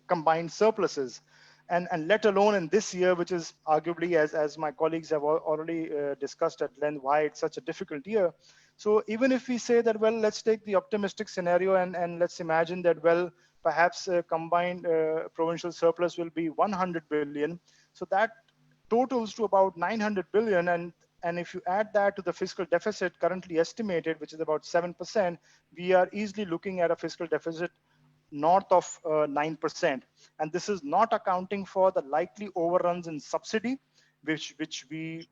combined surpluses. And let alone in this year, which is arguably, as my colleagues have already discussed at length, why it's such a difficult year. So even if we say that, well, let's take the optimistic scenario and let's imagine that, well, perhaps combined provincial surplus will be 100 billion. So that totals to about 900 billion. And if you add that to the fiscal deficit currently estimated, which is about 7%, we are easily looking at a fiscal deficit north of 9%. And this is not accounting for the likely overruns in subsidy, which we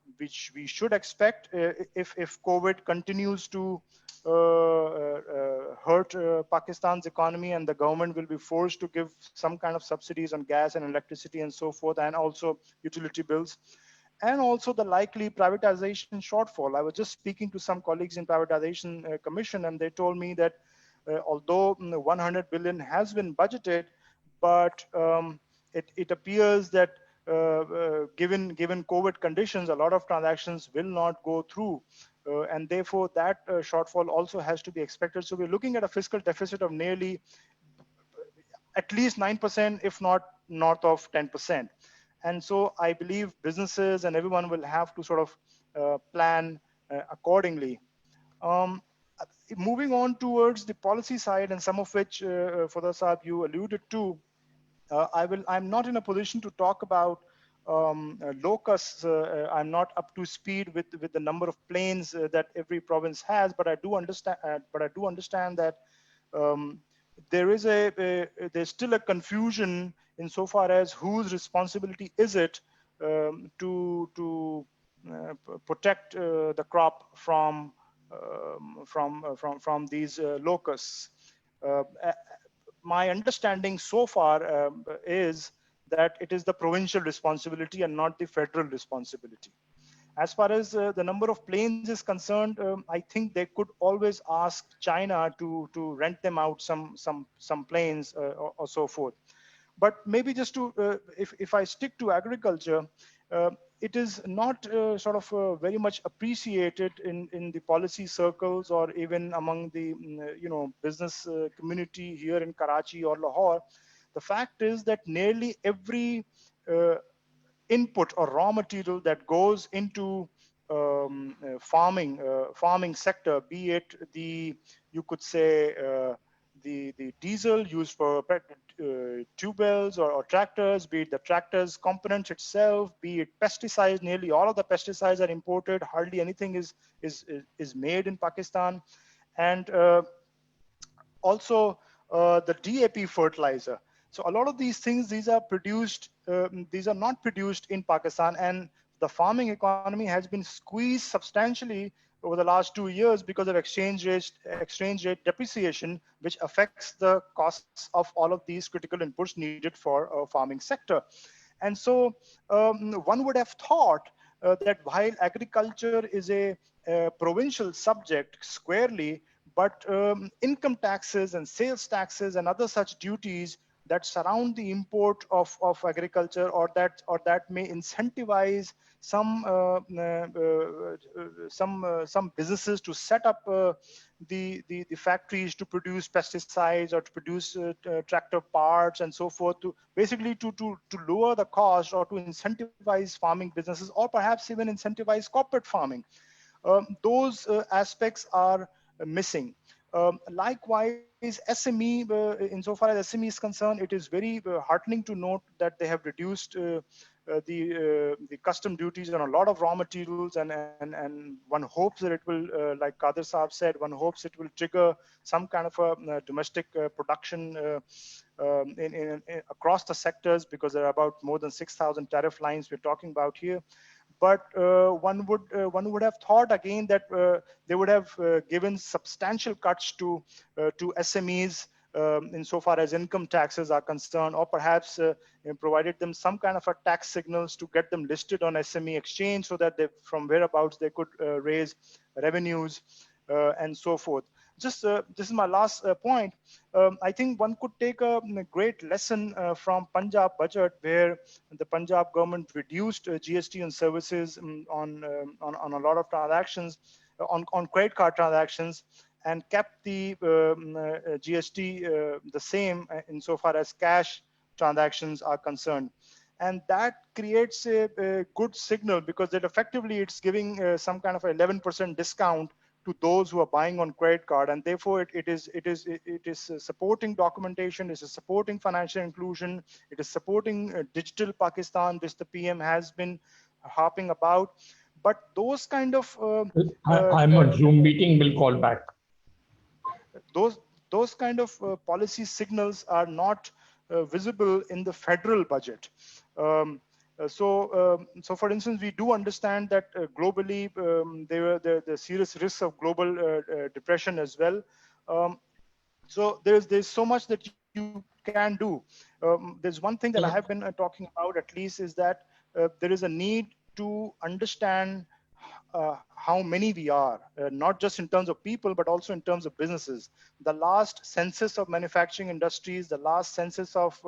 should expect if COVID continues to hurt Pakistan's economy, and the government will be forced to give some kind of subsidies on gas and electricity and so forth, and also utility bills, and also the likely privatization shortfall. I was just speaking to some colleagues in Privatization Commission, and they told me that although 100 billion has been budgeted, but it appears that given COVID conditions, a lot of transactions will not go through. And therefore, that shortfall also has to be expected. So we're looking at a fiscal deficit of nearly at least 9%, if not north of 10%. And so I believe businesses and everyone will have to sort of plan accordingly. Moving on towards the policy side, and some of which, Fada Saab, you alluded to, I'm not in a position to talk about locusts. I'm not up to speed with the number of planes that every province has, but I do understand that there's still a confusion insofar as whose responsibility is it to protect the crop from these locusts. My understanding so far is that it is the provincial responsibility and not the federal responsibility. As far as the number of planes is concerned, I think they could always ask China to rent them out some planes or so forth. But maybe just to, if I stick to agriculture, it is not sort of very much appreciated in the policy circles or even among the business community here in Karachi or Lahore. The fact is that nearly every input or raw material that goes into farming sector, be it you could say the diesel used for tube wells or tractors, be it the tractors components itself, be it pesticides. Nearly all of the pesticides are imported. Hardly anything is made in Pakistan, and also the DAP fertilizer. So a lot of these things, these are not produced in Pakistan, and the farming economy has been squeezed substantially over the last 2 years because of exchange rate depreciation, which affects the costs of all of these critical inputs needed for a farming sector. And so one would have thought that while agriculture is a provincial subject squarely, but income taxes and sales taxes and other such duties that surround the import of agriculture, or that may incentivize some businesses to set up the factories to produce pesticides or to produce tractor parts and so forth, to basically to lower the cost or to incentivize farming businesses, or perhaps even incentivize corporate farming. Those aspects are missing. Likewise, SME, insofar as SME is concerned, it is very heartening to note that they have reduced the custom duties on a lot of raw materials, and one hopes that it will, like Qadir Saab said, one hopes it will trigger some kind of a domestic production in across the sectors, because there are about more than 6,000 tariff lines we're talking about here. But one would have thought again that they would have given substantial cuts to SMEs insofar as income taxes are concerned, or perhaps provided them some kind of a tax signals to get them listed on SME exchange, so that they, from whereabouts they could raise revenues and so forth. Just this is my last point. I think one could take a great lesson from Punjab budget, where the Punjab government reduced GST on services on a lot of transactions, on credit card transactions, and kept the GST the same insofar as cash transactions are concerned. And that creates a good signal, because it effectively it's giving some kind of 11% discount to those who are buying on credit card, and therefore it is supporting documentation, it is supporting financial inclusion, it is supporting digital Pakistan, which the PM has been harping about. But those kind of I'm on Zoom meeting, will call back. Those kind of policy signals are not visible in the federal budget. So for instance, we do understand that globally there are the serious risks of global depression as well. So there's so much that you can do. There's one thing that I have been talking about, at least, is that there is a need to understand how many we are, not just in terms of people, but also in terms of businesses. The last census of manufacturing industries, the last census of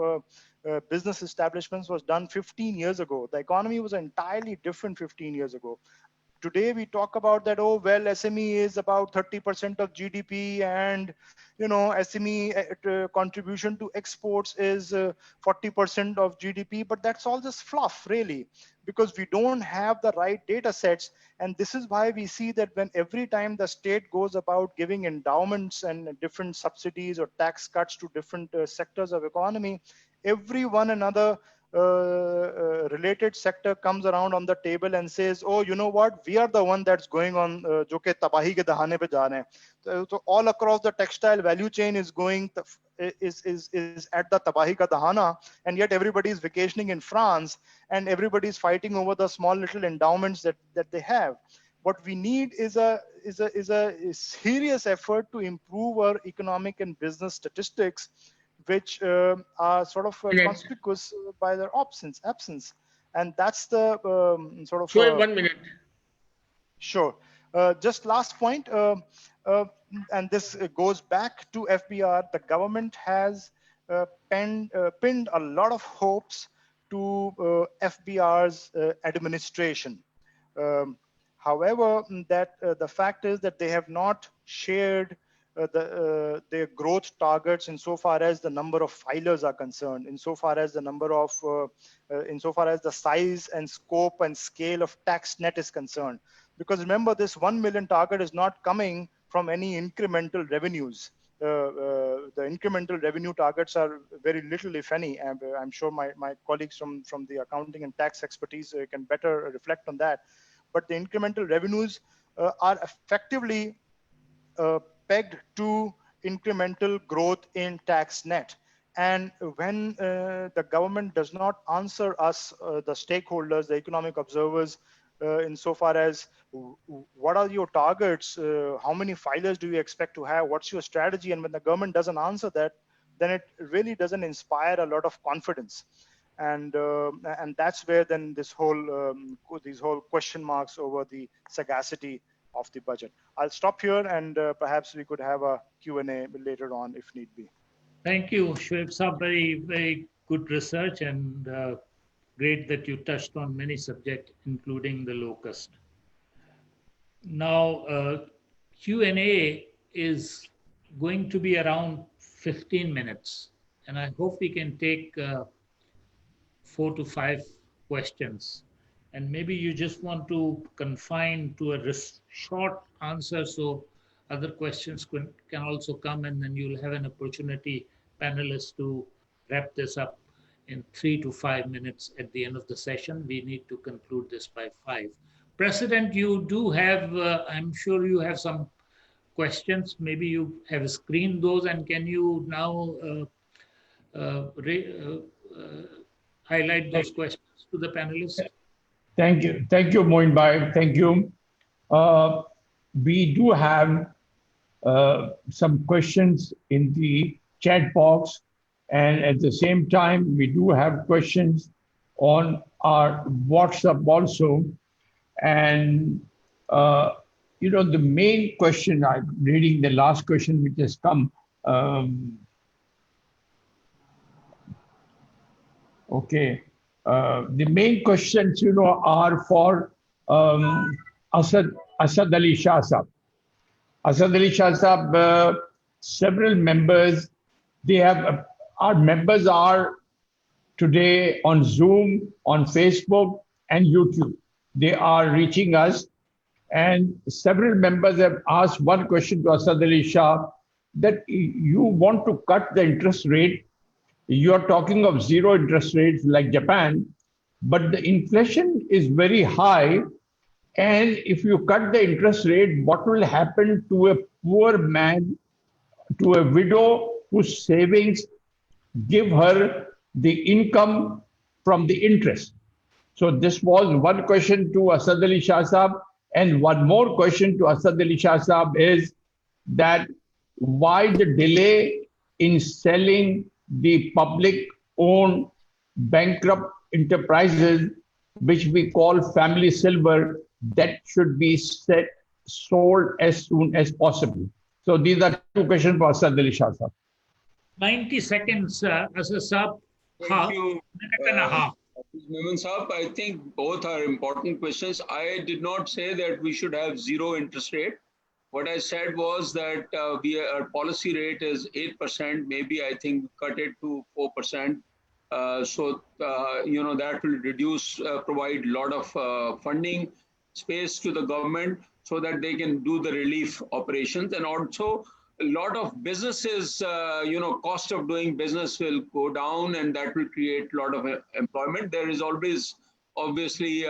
business establishments was done 15 years ago. The economy was entirely different 15 years ago. Today we talk about that, oh, well, SME is about 30% of GDP, and SME contribution to exports is 40% of GDP, but that's all just fluff, really, because we don't have the right data sets. And this is why we see that when every time the state goes about giving endowments and different subsidies or tax cuts to different sectors of economy, every one another related sector comes around on the table and says, oh, you know what, we are the one that's going on jo ke tabahi ke dahane pe ja rahe hain. So all across the textile value chain is going is at the tabahi ka dahana, and yet everybody is vacationing in France, and everybody is fighting over the small little endowments that they have. What we need is a serious effort to improve our economic and business statistics, which are sort of conspicuous by their absence. And that's the sort of... Shoaib, 1 minute. Sure. Just last point, and this goes back to FBR. The government has pinned a lot of hopes to FBR's administration. However, the fact is that they have not shared their growth targets insofar as the number of filers are concerned, insofar as the number of, insofar as the size and scope and scale of tax net is concerned. Because remember, this 1 million target is not coming from any incremental revenues. The incremental revenue targets are very little, if any. And I'm sure my colleagues from the accounting and tax expertise can better reflect on that. But the incremental revenues are effectively pegged to incremental growth in tax net. And when the government does not answer us, the stakeholders, the economic observers, insofar as what are your targets? How many filers do you expect to have? What's your strategy? And when the government doesn't answer that, then it really doesn't inspire a lot of confidence. And that's where then these whole question marks over the sagacity of the budget. I'll stop here, and perhaps we could have a Q&A later on if need be. Thank you, Shoaib Saab. Very, very good research, and great that you touched on many subjects, including the locust. Now, Q&A is going to be around 15 minutes, and I hope we can take 4 to 5 questions. And maybe you just want to confine to a short answer so other questions can also come, and then you'll have an opportunity, panelists, to wrap this up in 3 to 5 minutes at the end of the session. We need to conclude this by 5. President, you do have, I'm sure you have some questions. Maybe you have screened those, and can you now highlight those questions to the panelists? Thank you. Thank you, Moin Bhai. Thank you. We do have some questions in the chat box, and at the same time, we do have questions on our WhatsApp also. And, you know, the main question, I'm reading the last question which has come. Okay. The main questions, you know, are for Asad Ali Shah Sahab. Asad Ali Shah Sahab, several members, our members are today on Zoom, on Facebook and YouTube. They are reaching us, and several members have asked one question to Asad Ali Shah, that you want to cut the interest rate. You are talking of zero interest rates like Japan, but the inflation is very high. And if you cut the interest rate, what will happen to a poor man, to a widow whose savings give her the income from the interest? So this was one question to Asad Ali Shah Sahab. And one more question to Asad Ali Shah Sahab is that why the delay in selling the public-owned bankrupt enterprises, which we call family silver, that should be sold as soon as possible? So these are 2 questions for Asad Ali Shah Sahab. 90 seconds, Asad Saab. Thank you. Minute and a half. Memon Saab, I think both are important questions. I did not say that we should have zero interest rate. What I said was that our policy rate is 8%. Maybe I think cut it to 4%. You know, that will reduce, provide a lot of funding space to the government so that they can do the relief operations. And also a lot of businesses, you know, cost of doing business will go down, and that will create a lot of employment. There is always, obviously,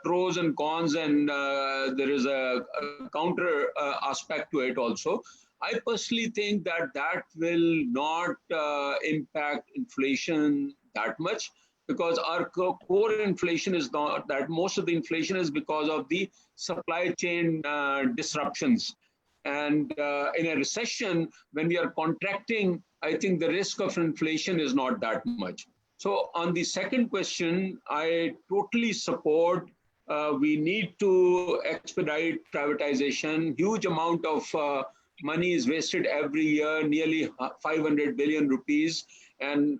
pros and cons, and there is a counter aspect to it also. I personally think that that will not impact inflation that much, because our core inflation is not that. Most of the inflation is because of the supply chain disruptions. And in a recession, when we are contracting, I think the risk of inflation is not that much. So on the second question, I totally support. We need to expedite privatization. Huge amount of money is wasted every year, nearly 500 billion rupees. And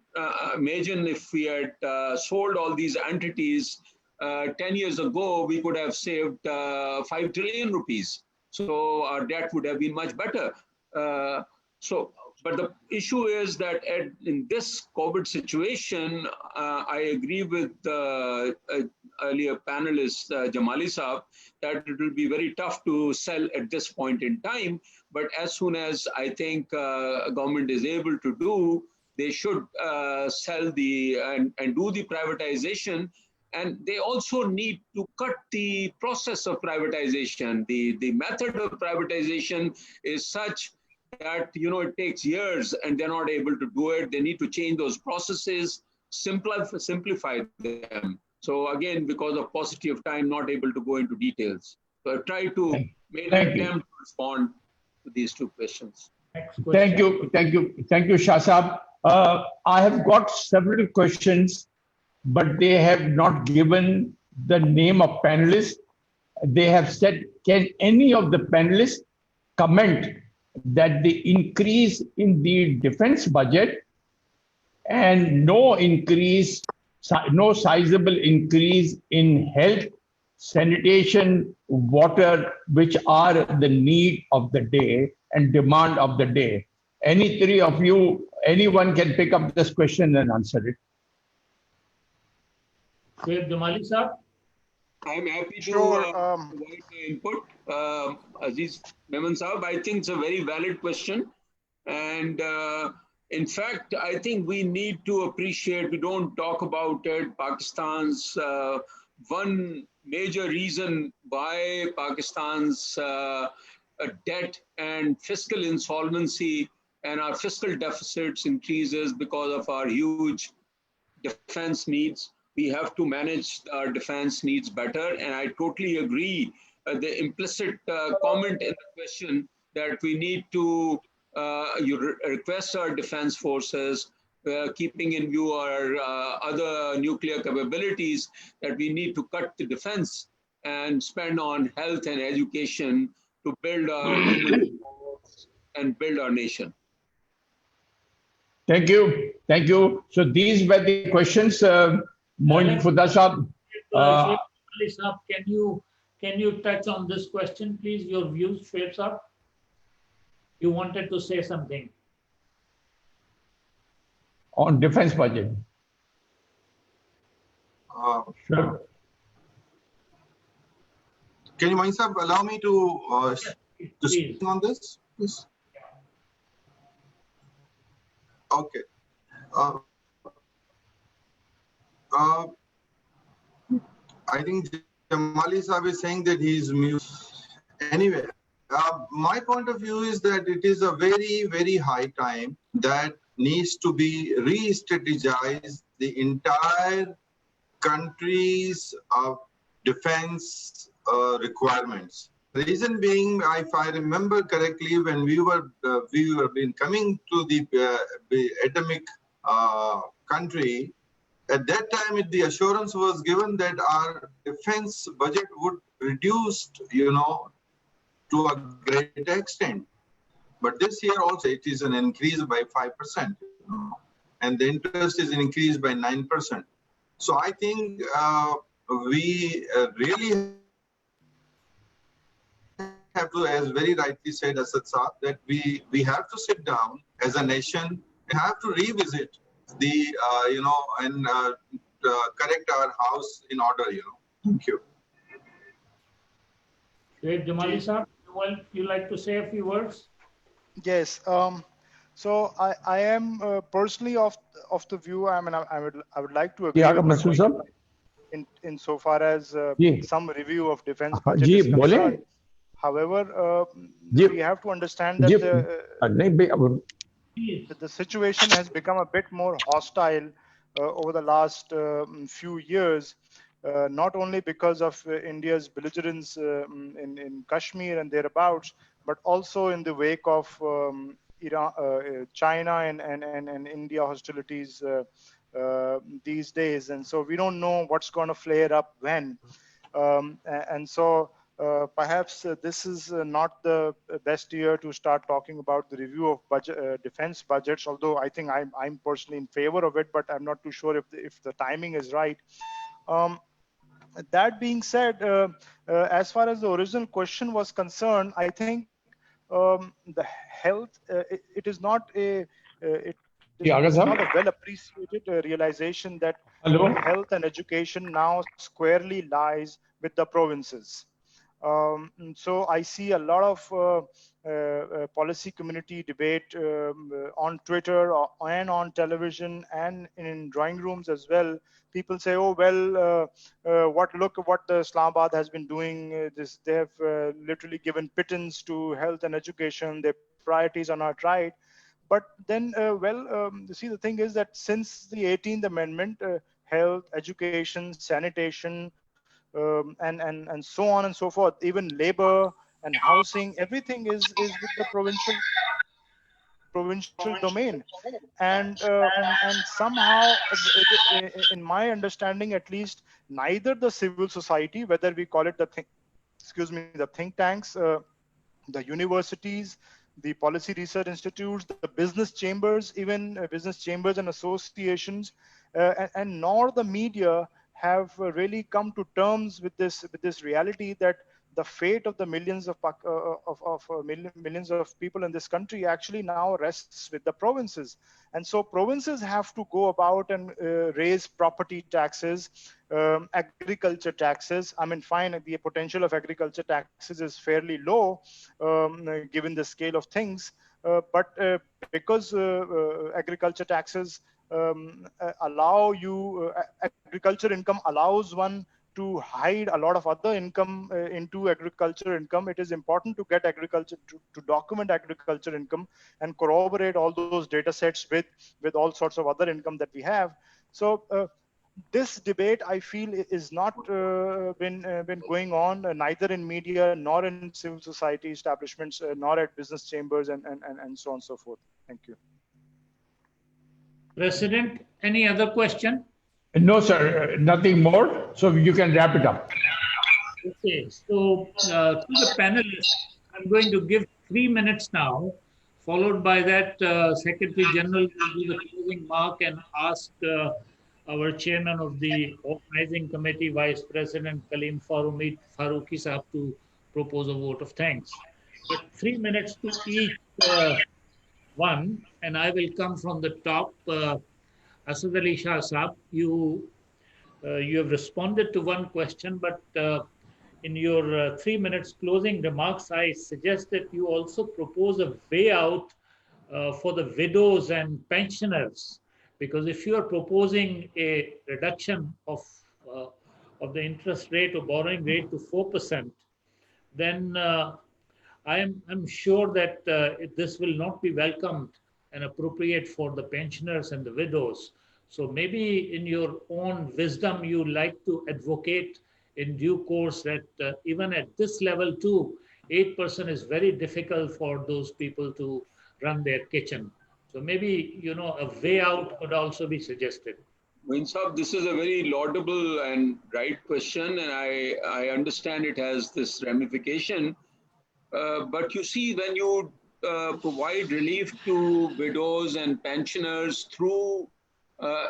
imagine if we had sold all these entities 10 years ago, we could have saved 5 trillion rupees. So our debt would have been much better. But the issue is that in this COVID situation, I agree with the earlier panelist, Jamali Saab, that it will be very tough to sell at this point in time. But as soon as I think government is able to do, they should sell and do the privatization. And they also need to cut the process of privatization. The method of privatization is such that, you know, it takes years and they're not able to do it. They need to change those processes, simplify them. So again, because of paucity of time, not able to go into details. So I've tried to make an Thank you. attempt to respond to these two questions. Next question. Thank you, Shah Saab. I have got several questions, but they have not given the name of panelists. They have said, can any of the panelists comment that the increase in the defense budget and no sizable increase in health, sanitation, water, which are the need of the day and demand of the day. Any three of you, anyone can pick up this question and answer it. Shoaib Jamali, sir. I'm happy to Sure, provide my input. Aziz Memon Saab, I think it's a very valid question. And in fact, I think we need to appreciate, we don't talk about it, Pakistan's one major reason why Pakistan's debt and fiscal insolvency and our fiscal deficits increases because of our huge defense needs. We have to manage our defense needs better. And I totally agree the implicit comment in the question that we need to request our defense forces, keeping in view our other nuclear capabilities, that we need to cut the defense and spend on health and education to build our human resources and build our nation. Thank you. Thank you. So these were the questions. Moin Fuda Saab. Shoaib Jamali, sir, can you touch on this question, please? Your views, Shoaib sir? You wanted to say something. On defense budget. Sure. Can you, Moin Saab, allow me to speak on this, please? Okay. I think Jamali Saab is saying that he's mute. Anyway, my point of view is that it is a very, very high time that needs to be re-strategized the entire country's defense requirements. Reason being, if I remember correctly, when we were coming to the atomic country, at that time the assurance was given that our defense budget would reduce, to a great extent. But this year also it is an increase by 5%, and the interest is increased by 9%. So I think we really have to, as very rightly said Asad Saab, that we have to sit down as a nation and have to revisit the and correct our house in order. Thank you. Shoaib Jamali sir, you like to say a few words? Yes. So I am personally of the view. I mean, I would like to agree in so far as some review of defense budget is concerned. However, we have to understand that the situation has become a bit more hostile over the last few years, not only because of India's belligerence in Kashmir and thereabouts, but also in the wake of Iran, China and India hostilities these days. And so we don't know what's going to flare up when. And so perhaps this is not the best year to start talking about the review of budget, defense budgets, although I think I'm personally in favor of it, but I'm not too sure if the timing is right. That being said, as far as the original question was concerned, I think the health, it is not a well appreciated realization that health and education now squarely lies with the provinces. So I see a lot of policy community debate on Twitter and on television and in drawing rooms as well. People say, "Oh well, look at what the Islamabad has been doing. They have literally given pittance to health and education. Their priorities are not right." But then, see, the thing is that since the 18th Amendment, health, education, sanitation, and so on and so forth. Even labor and housing, everything is with the provincial domain, and somehow, in my understanding at least, neither the civil society, whether we call it the the think tanks, the universities, the policy research institutes, the business chambers, even business chambers and associations, and nor the media have really come to terms with this reality that the fate of the millions of millions of people in this country actually now rests with the provinces. And so provinces have to go about and raise property taxes, agriculture taxes. I mean, fine, the potential of agriculture taxes is fairly low given the scale of things, but because agriculture taxes allow you, agriculture income allows one to hide a lot of other income into agriculture income. It is important to get agriculture, to document agriculture income and corroborate all those data sets with all sorts of other income that we have. So this debate, I feel, is not been going on neither in media nor in civil society establishments, nor at business chambers and so on and so forth. Thank you. President, any other question? No, sir, nothing more. So you can wrap it up. Okay, so to the panelists, I'm going to give 3 minutes now. Followed by that, Secretary General will do the closing mark and ask our chairman of the organizing committee, Vice President Kaleem Farooqi Sahab, to propose a vote of thanks. But 3 minutes to each one, and I will come from the top. Asad Ali Shah Sahab, you have responded to one question, but in your 3 minutes closing remarks, I suggest that you also propose a way out for the widows and pensioners, because if you are proposing a reduction of the interest rate or borrowing rate to 4%, then I'm sure that this will not be welcomed and appropriate for the pensioners and the widows. So maybe in your own wisdom, you like to advocate in due course that even at this level too, 8% is very difficult for those people to run their kitchen. So maybe, a way out could also be suggested. Sahab, this is a very laudable and right question, and I understand it has this ramification. But you see, when you provide relief to widows and pensioners through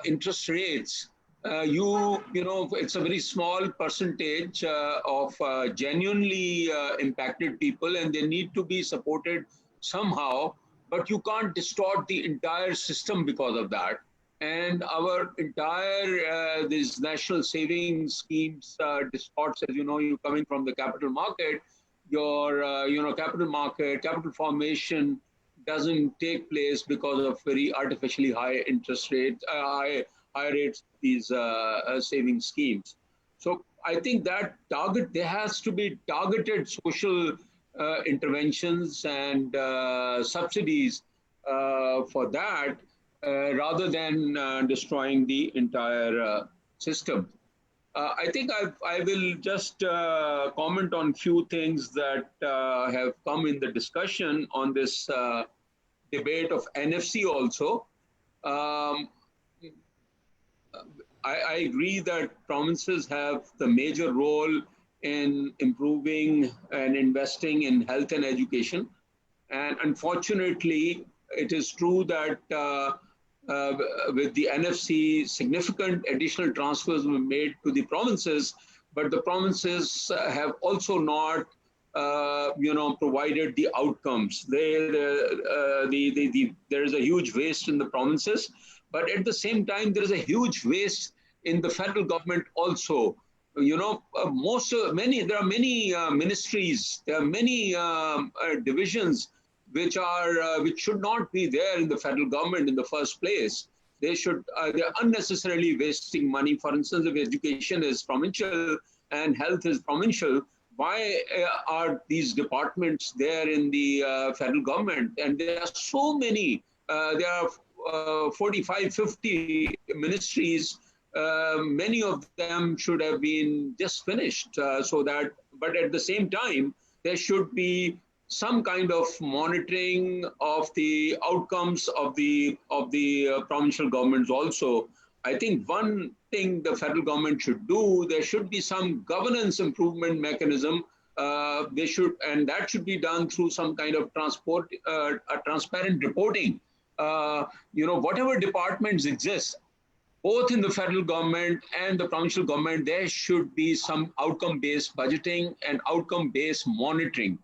interest rates, it's a very small percentage of genuinely impacted people, and they need to be supported somehow, but you can't distort the entire system because of that. And our entire, these national savings schemes distorts, as you know, you coming from the capital market, your, capital formation doesn't take place because of very artificially high interest rates, high rates, these saving schemes. So I think that there has to be targeted social interventions and subsidies for that, rather than destroying the entire system. I think I will just comment on few things that have come in the discussion on this debate of NFC also. I agree that provinces have the major role in improving and investing in health and education. And unfortunately, it is true that with the NFC, significant additional transfers were made to the provinces, but the provinces have also not, provided the outcomes. There is a huge waste in the provinces, but at the same time, there is a huge waste in the federal government also. There are many ministries, there are many divisions which should not be there in the federal government in the first place. They're unnecessarily wasting money. For instance, if education is provincial and health is provincial, why are these departments there in the federal government? And there are so many, there are 45, 50 ministries many of them should have been just finished. But at the same time, there should be some kind of monitoring of the outcomes of the provincial governments also. I think one thing the federal government should do, there should be some governance improvement mechanism. And that should be done through some kind of transparent reporting. Whatever departments exist, both in the federal government and the provincial government, there should be some outcome-based budgeting and outcome-based monitoring,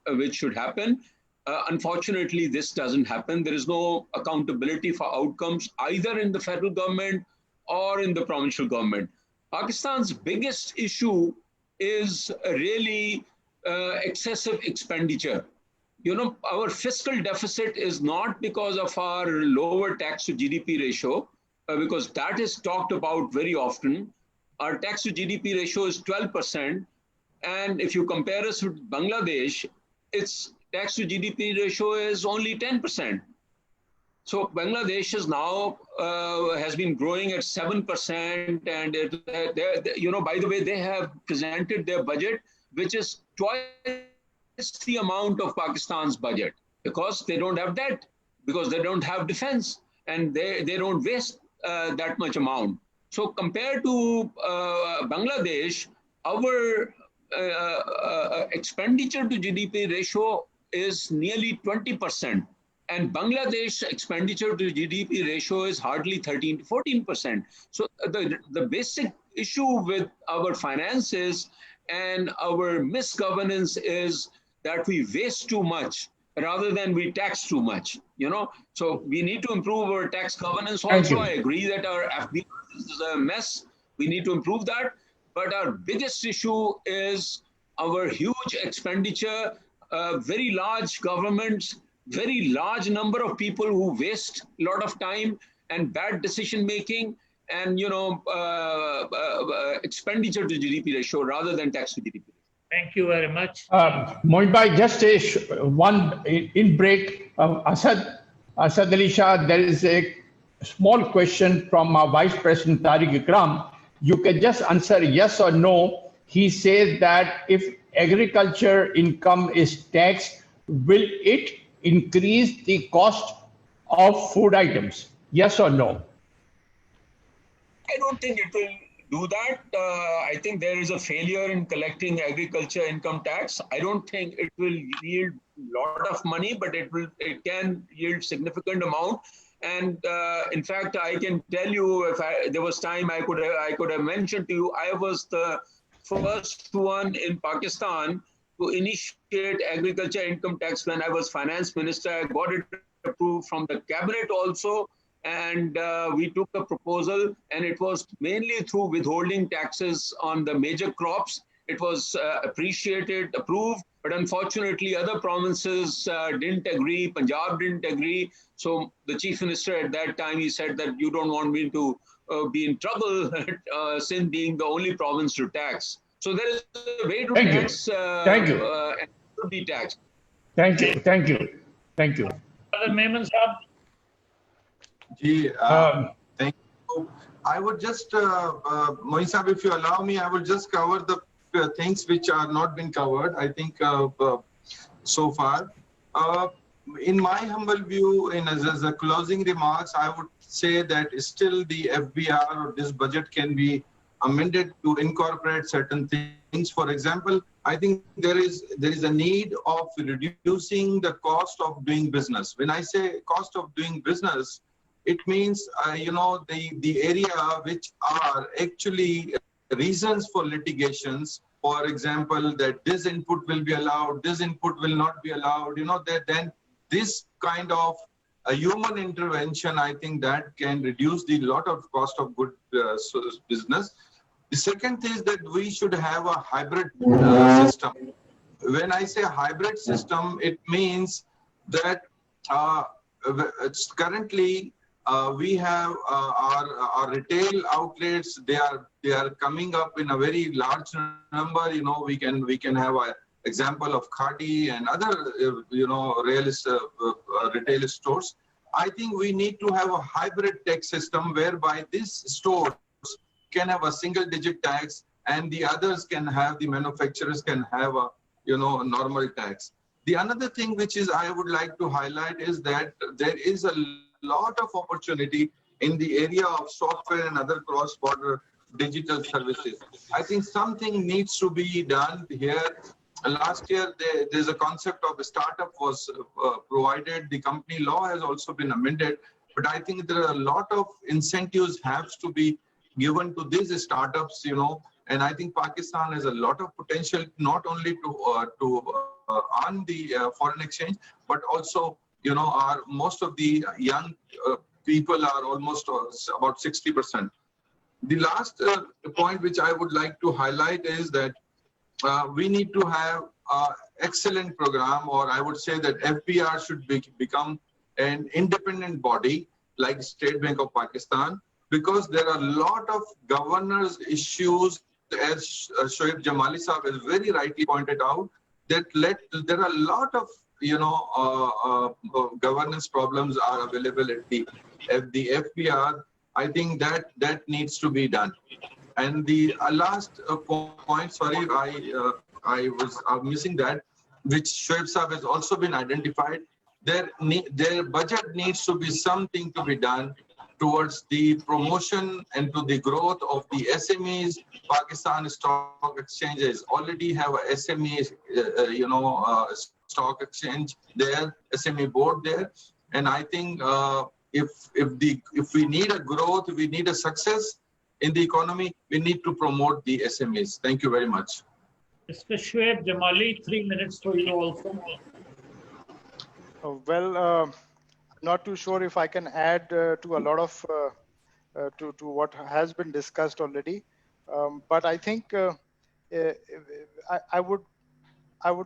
which should happen. Unfortunately, this doesn't happen. There is no accountability for outcomes either in the federal government or in the provincial government. Pakistan's biggest issue is really excessive expenditure. Our fiscal deficit is not because of our lower tax to GDP ratio, because that is talked about very often. Our tax to GDP ratio is 12%. And if you compare us with Bangladesh, its tax to GDP ratio is only 10%. So Bangladesh is now has been growing at 7%, and by the way, they have presented their budget, which is twice the amount of Pakistan's budget, because they don't have debt, because they don't have defense, and they don't waste that much amount. So compared to Bangladesh, our expenditure to GDP ratio is nearly 20%. And Bangladesh expenditure to GDP ratio is hardly 13 to 14%. So the basic issue with our finances and our misgovernance is that we waste too much rather than we tax too much, So we need to improve our tax governance also. I agree that our FBI is a mess. We need to improve that. But our biggest issue is our huge expenditure, very large governments, very large number of people who waste a lot of time and bad decision making, and expenditure to GDP ratio rather than tax to GDP. Thank you very much. Moin bhai, just one in break. Asad Ali Shah, there is a small question from our Vice President Tariq Ikram. You can just answer yes or no. He says that if agriculture income is taxed, will it increase the cost of food items? Yes or no? I don't think it will do that. I think there is a failure in collecting agriculture income tax. I don't think it will yield a lot of money, but it can yield significant amount. And in fact, I can tell you, if there was time, I could have mentioned to you, I was the first one in Pakistan to initiate agriculture income tax when I was finance minister. I got it approved from the cabinet also. And we took a proposal, and it was mainly through withholding taxes on the major crops. It was appreciated, approved, but unfortunately other provinces didn't agree. Punjab didn't agree. So the chief minister at that time, he said that you don't want me to be in trouble, Sindh being the only province to tax. So there is a way to tax. Thank you. And it should be taxed. Thank you. Thank you. Thank you. Memon Sahab. Thank you. I would just, Moin Sahab, if you allow me, I will just cover the things which are not been covered, I think, so far. In my humble view, as a closing remarks, I would say that still the FBR or this budget can be amended to incorporate certain things. For example, I think there is a need of reducing the cost of doing business. When I say cost of doing business, it means, the area which are actually reasons for litigations. For example, that this input will be allowed, this input will not be allowed, that then this kind of a human intervention, I think that can reduce the lot of cost of good business. The second is that we should have a hybrid system. When I say hybrid system, it means that currently we have our retail outlets. They are coming up in a very large number. We can have an example of Qadir and other retail stores. I think we need to have a hybrid tax system whereby these stores can have a single digit tax and the others can have, the manufacturers can have a, a normal tax. The another thing which is I would like to highlight is that there is a lot of opportunity in the area of software and other cross-border digital services. I think something needs to be done here. Last year, there's a concept of a startup was provided. The company law has also been amended, but I think there are a lot of incentives have to be given to these startups, and I think Pakistan has a lot of potential, not only to earn the foreign exchange, but also, most of the young people are almost about 60%. The last point which I would like to highlight is that we need to have an excellent program, or I would say that FBR should become an independent body like State Bank of Pakistan, because there are a lot of governance issues, as Shoaib Jamali Sahab has very rightly pointed out, that there are a lot of governance problems are available at the FBR. I think that needs to be done. And the last point, sorry, I was missing that, which Shoaib Sahab has also been identified. Their budget needs to be something to be done towards the promotion and to the growth of the SMEs. Pakistan Stock Exchange is already have a SME, stock exchange there, SME board there, and I think if we need a growth, we need a success in the economy, we need to promote the SMEs. Thank you very much. Mr. Shoaib Jamali, 3 minutes for you also. Well, not too sure if I can add to a lot of to what has been discussed already, but I think I would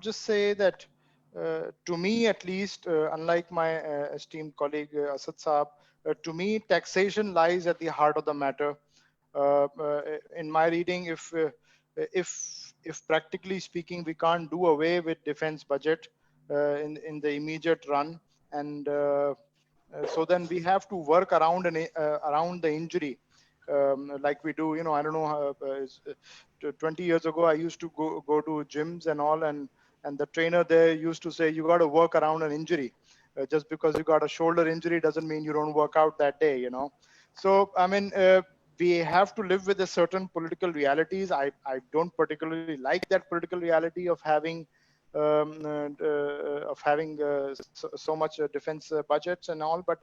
just say that to me, at least, unlike my esteemed colleague Asad Saab, to me taxation lies at the heart of the matter. In my reading, if practically speaking we can't do away with defense budget in the immediate run, and so then we have to work around around the injury, like we do. I don't know. 20 years ago, I used to go to gyms and all, and the trainer there used to say, you got to work around an injury. Just because you got a shoulder injury doesn't mean you don't work out that day. So I mean, we have to live with a certain political realities. I don't particularly like that political reality of having so much defense budgets and all, but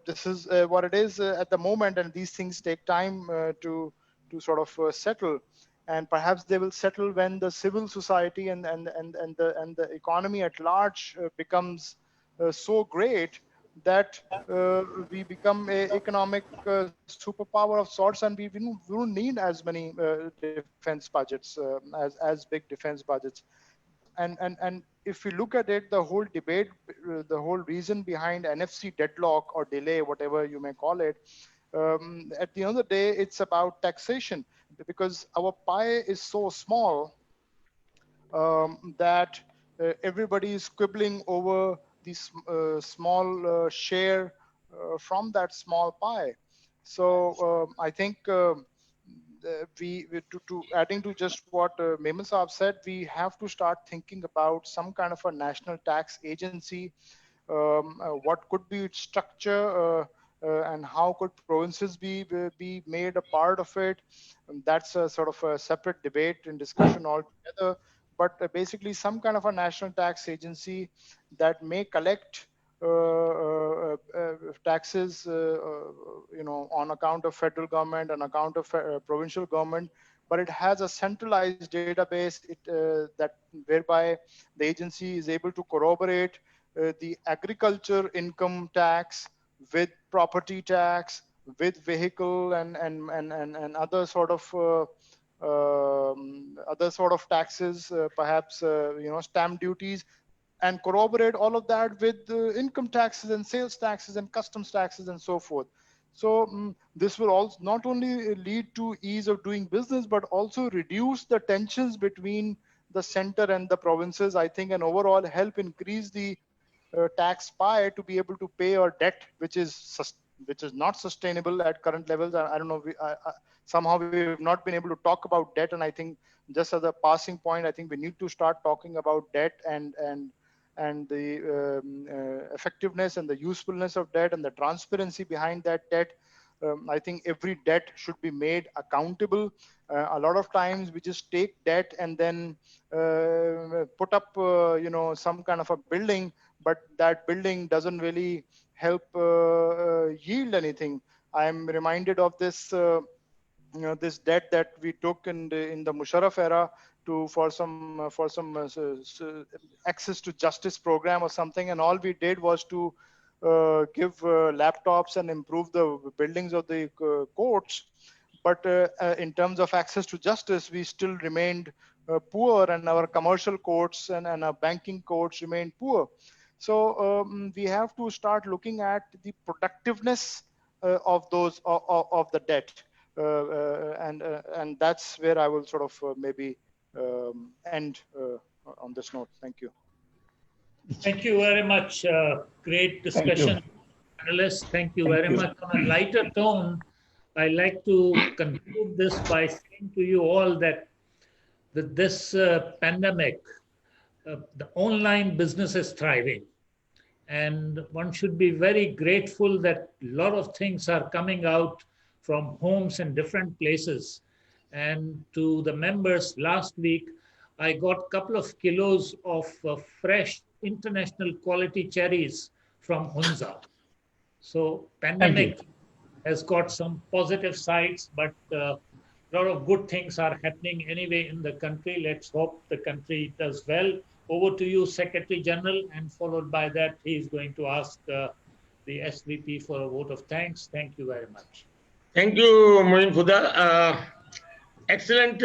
this is what it is at the moment, and these things take time to sort of settle, and perhaps they will settle when the civil society and the economy at large becomes so great that we become an economic superpower of sorts, and we don't need as many defense budgets, as big defense budgets. And if we look at it, the whole debate, the whole reason behind NFC deadlock or delay, whatever you may call it, at the end of the day, it's about taxation, because our pie is so small that everybody is quibbling over this small share from that small pie. So I think adding to just what Memon Saab said, we have to start thinking about some kind of a national tax agency. What could be its structure, and how could provinces be made a part of it? And that's a sort of a separate debate and discussion altogether. But basically, some kind of a national tax agency that may collect taxes, on account of federal government, on account of provincial government, but it has a centralized database that whereby the agency is able to corroborate the agriculture income tax with property tax, with vehicle and other sort of taxes, perhaps stamp duties, and corroborate all of that with income taxes and sales taxes and customs taxes and so forth. So this will also not only lead to ease of doing business, but also reduce the tensions between the center and the provinces, I think, and overall help increase the tax pie to be able to pay our debt, which is not sustainable at current levels. I don't know. Somehow we have not been able to talk about debt, and I think just as a passing point, I think we need to start talking about debt and the effectiveness and the usefulness of debt and the transparency behind that debt. I think every debt should be made accountable. A lot of times we just take debt and then put up, some kind of a building, but that building doesn't really help yield anything. I'm reminded of this, this debt that we took in the Musharraf era for some access to justice program or something, and all we did was to give laptops and improve the buildings of the courts. But in terms of access to justice, we still remained poor, and our commercial courts and our banking courts remained poor. So we have to start looking at the productiveness of the debt, and that's where I will sort of maybe end on this note. Thank you. Thank you very much. Great discussion, panelists. Thank you very much. On a lighter tone, I like to conclude this by saying to you all that this pandemic, the online business is thriving. And one should be very grateful that a lot of things are coming out from homes in different places. And to the members last week, I got a couple of kilos of fresh international quality cherries from Hunza. So pandemic has got some positive sides, but a lot of good things are happening anyway in the country. Let's hope the country does well. Over to you, Secretary General, and followed by that, he is going to ask the SVP for a vote of thanks. Thank you very much. Thank you, Moin Khuda. Excellent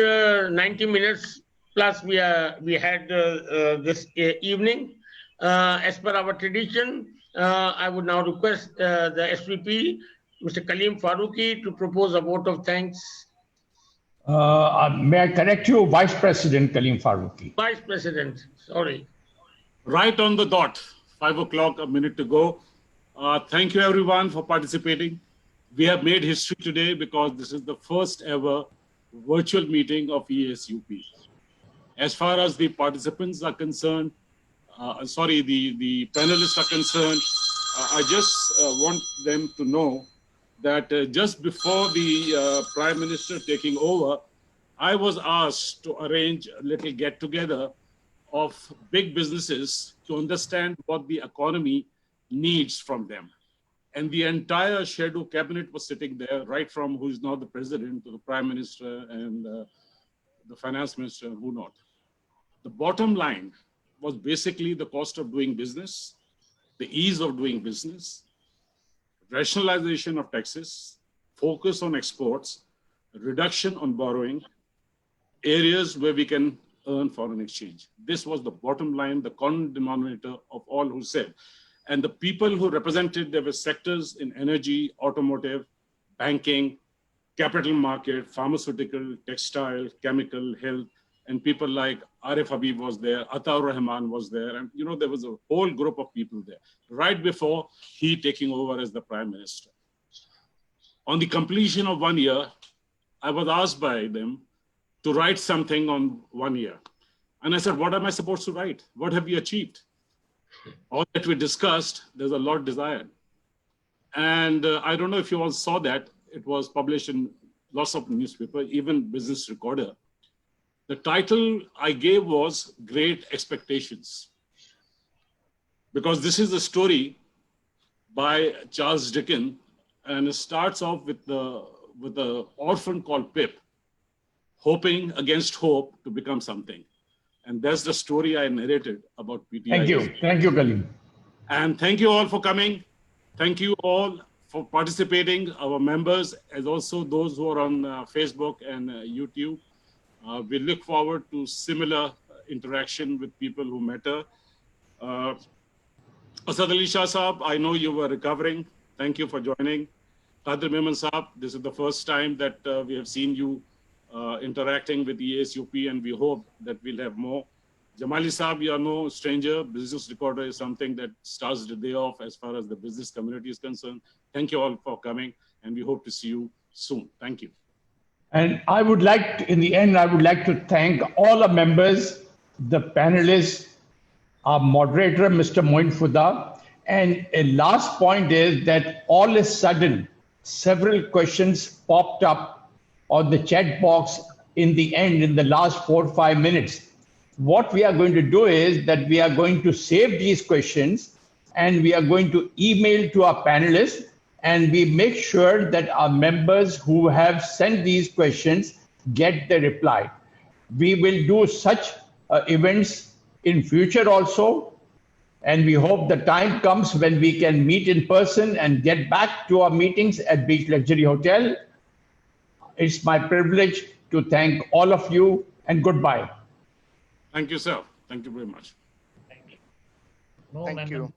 90 minutes plus we had this evening. As per our tradition, I would now request the SVP, Mr. Kaleem Faruqi, to propose a vote of thanks. May I correct you? Vice President Kaleem Faruqi. Vice President, sorry. Right on the dot, 5 o'clock, a minute to go. Thank you everyone for participating. We have made history today because this is the first ever virtual meeting of ESUP. As far as the participants are concerned, the panelists are concerned, I just want them to know that just before the Prime Minister taking over, I was asked to arrange a little get-together of big businesses to understand what the economy needs from them. And the entire shadow cabinet was sitting there, right from who is now the president to the Prime Minister and the finance minister, who not. The bottom line was basically the cost of doing business, the ease of doing business, rationalization of taxes, focus on exports, reduction on borrowing, areas where we can earn foreign exchange. This was the bottom line, the common denominator of all who said. And the people who represented, there were sectors in energy, automotive, banking, capital market, pharmaceutical, textile, chemical, health, and people like Arif Habib was there, Ataur Rahman was there, and there was a whole group of people there, right before he taking over as the Prime Minister. On the completion of 1 year, I was asked by them to write something on 1 year. And I said, what am I supposed to write? What have we achieved? All that we discussed, there's a lot desired. And I don't know if you all saw that. It was published in lots of newspapers, even Business Recorder. The title I gave was Great Expectations. Because this is a story by Charles Dickens, and it starts off with the orphan called Pip, hoping against hope to become something. And that's the story I narrated about PTI. Thank you. Thank you, Kaleem. And thank you all for coming. Thank you all for participating, our members, as also those who are on Facebook and YouTube. We look forward to similar interaction with people who matter. Asad Ali Shah Saab, I know you were recovering. Thank you for joining. Qadir Memon Saab, this is the first time that we have seen you interacting with the ESUP, and we hope that we'll have more. Jamali Saab, you are no stranger. Business Recorder is something that starts the day off as far as the business community is concerned. Thank you all for coming, and we hope to see you soon. Thank you. And I would like, in the end, I would like to thank all the members, the panelists, our moderator, Mr. Moin Fuda. And a last point is that all of a sudden, several questions popped up on the chat box in the end, in the last 4 or 5 minutes. What we are going to do is that we are going to save these questions and we are going to email to our panelists, and we make sure that our members who have sent these questions get the reply. We will do such events in future also, and we hope the time comes when we can meet in person and get back to our meetings at Beach Luxury Hotel. It's my privilege to thank all of you, and goodbye. Thank you, sir. Thank you very much. No, Thank you.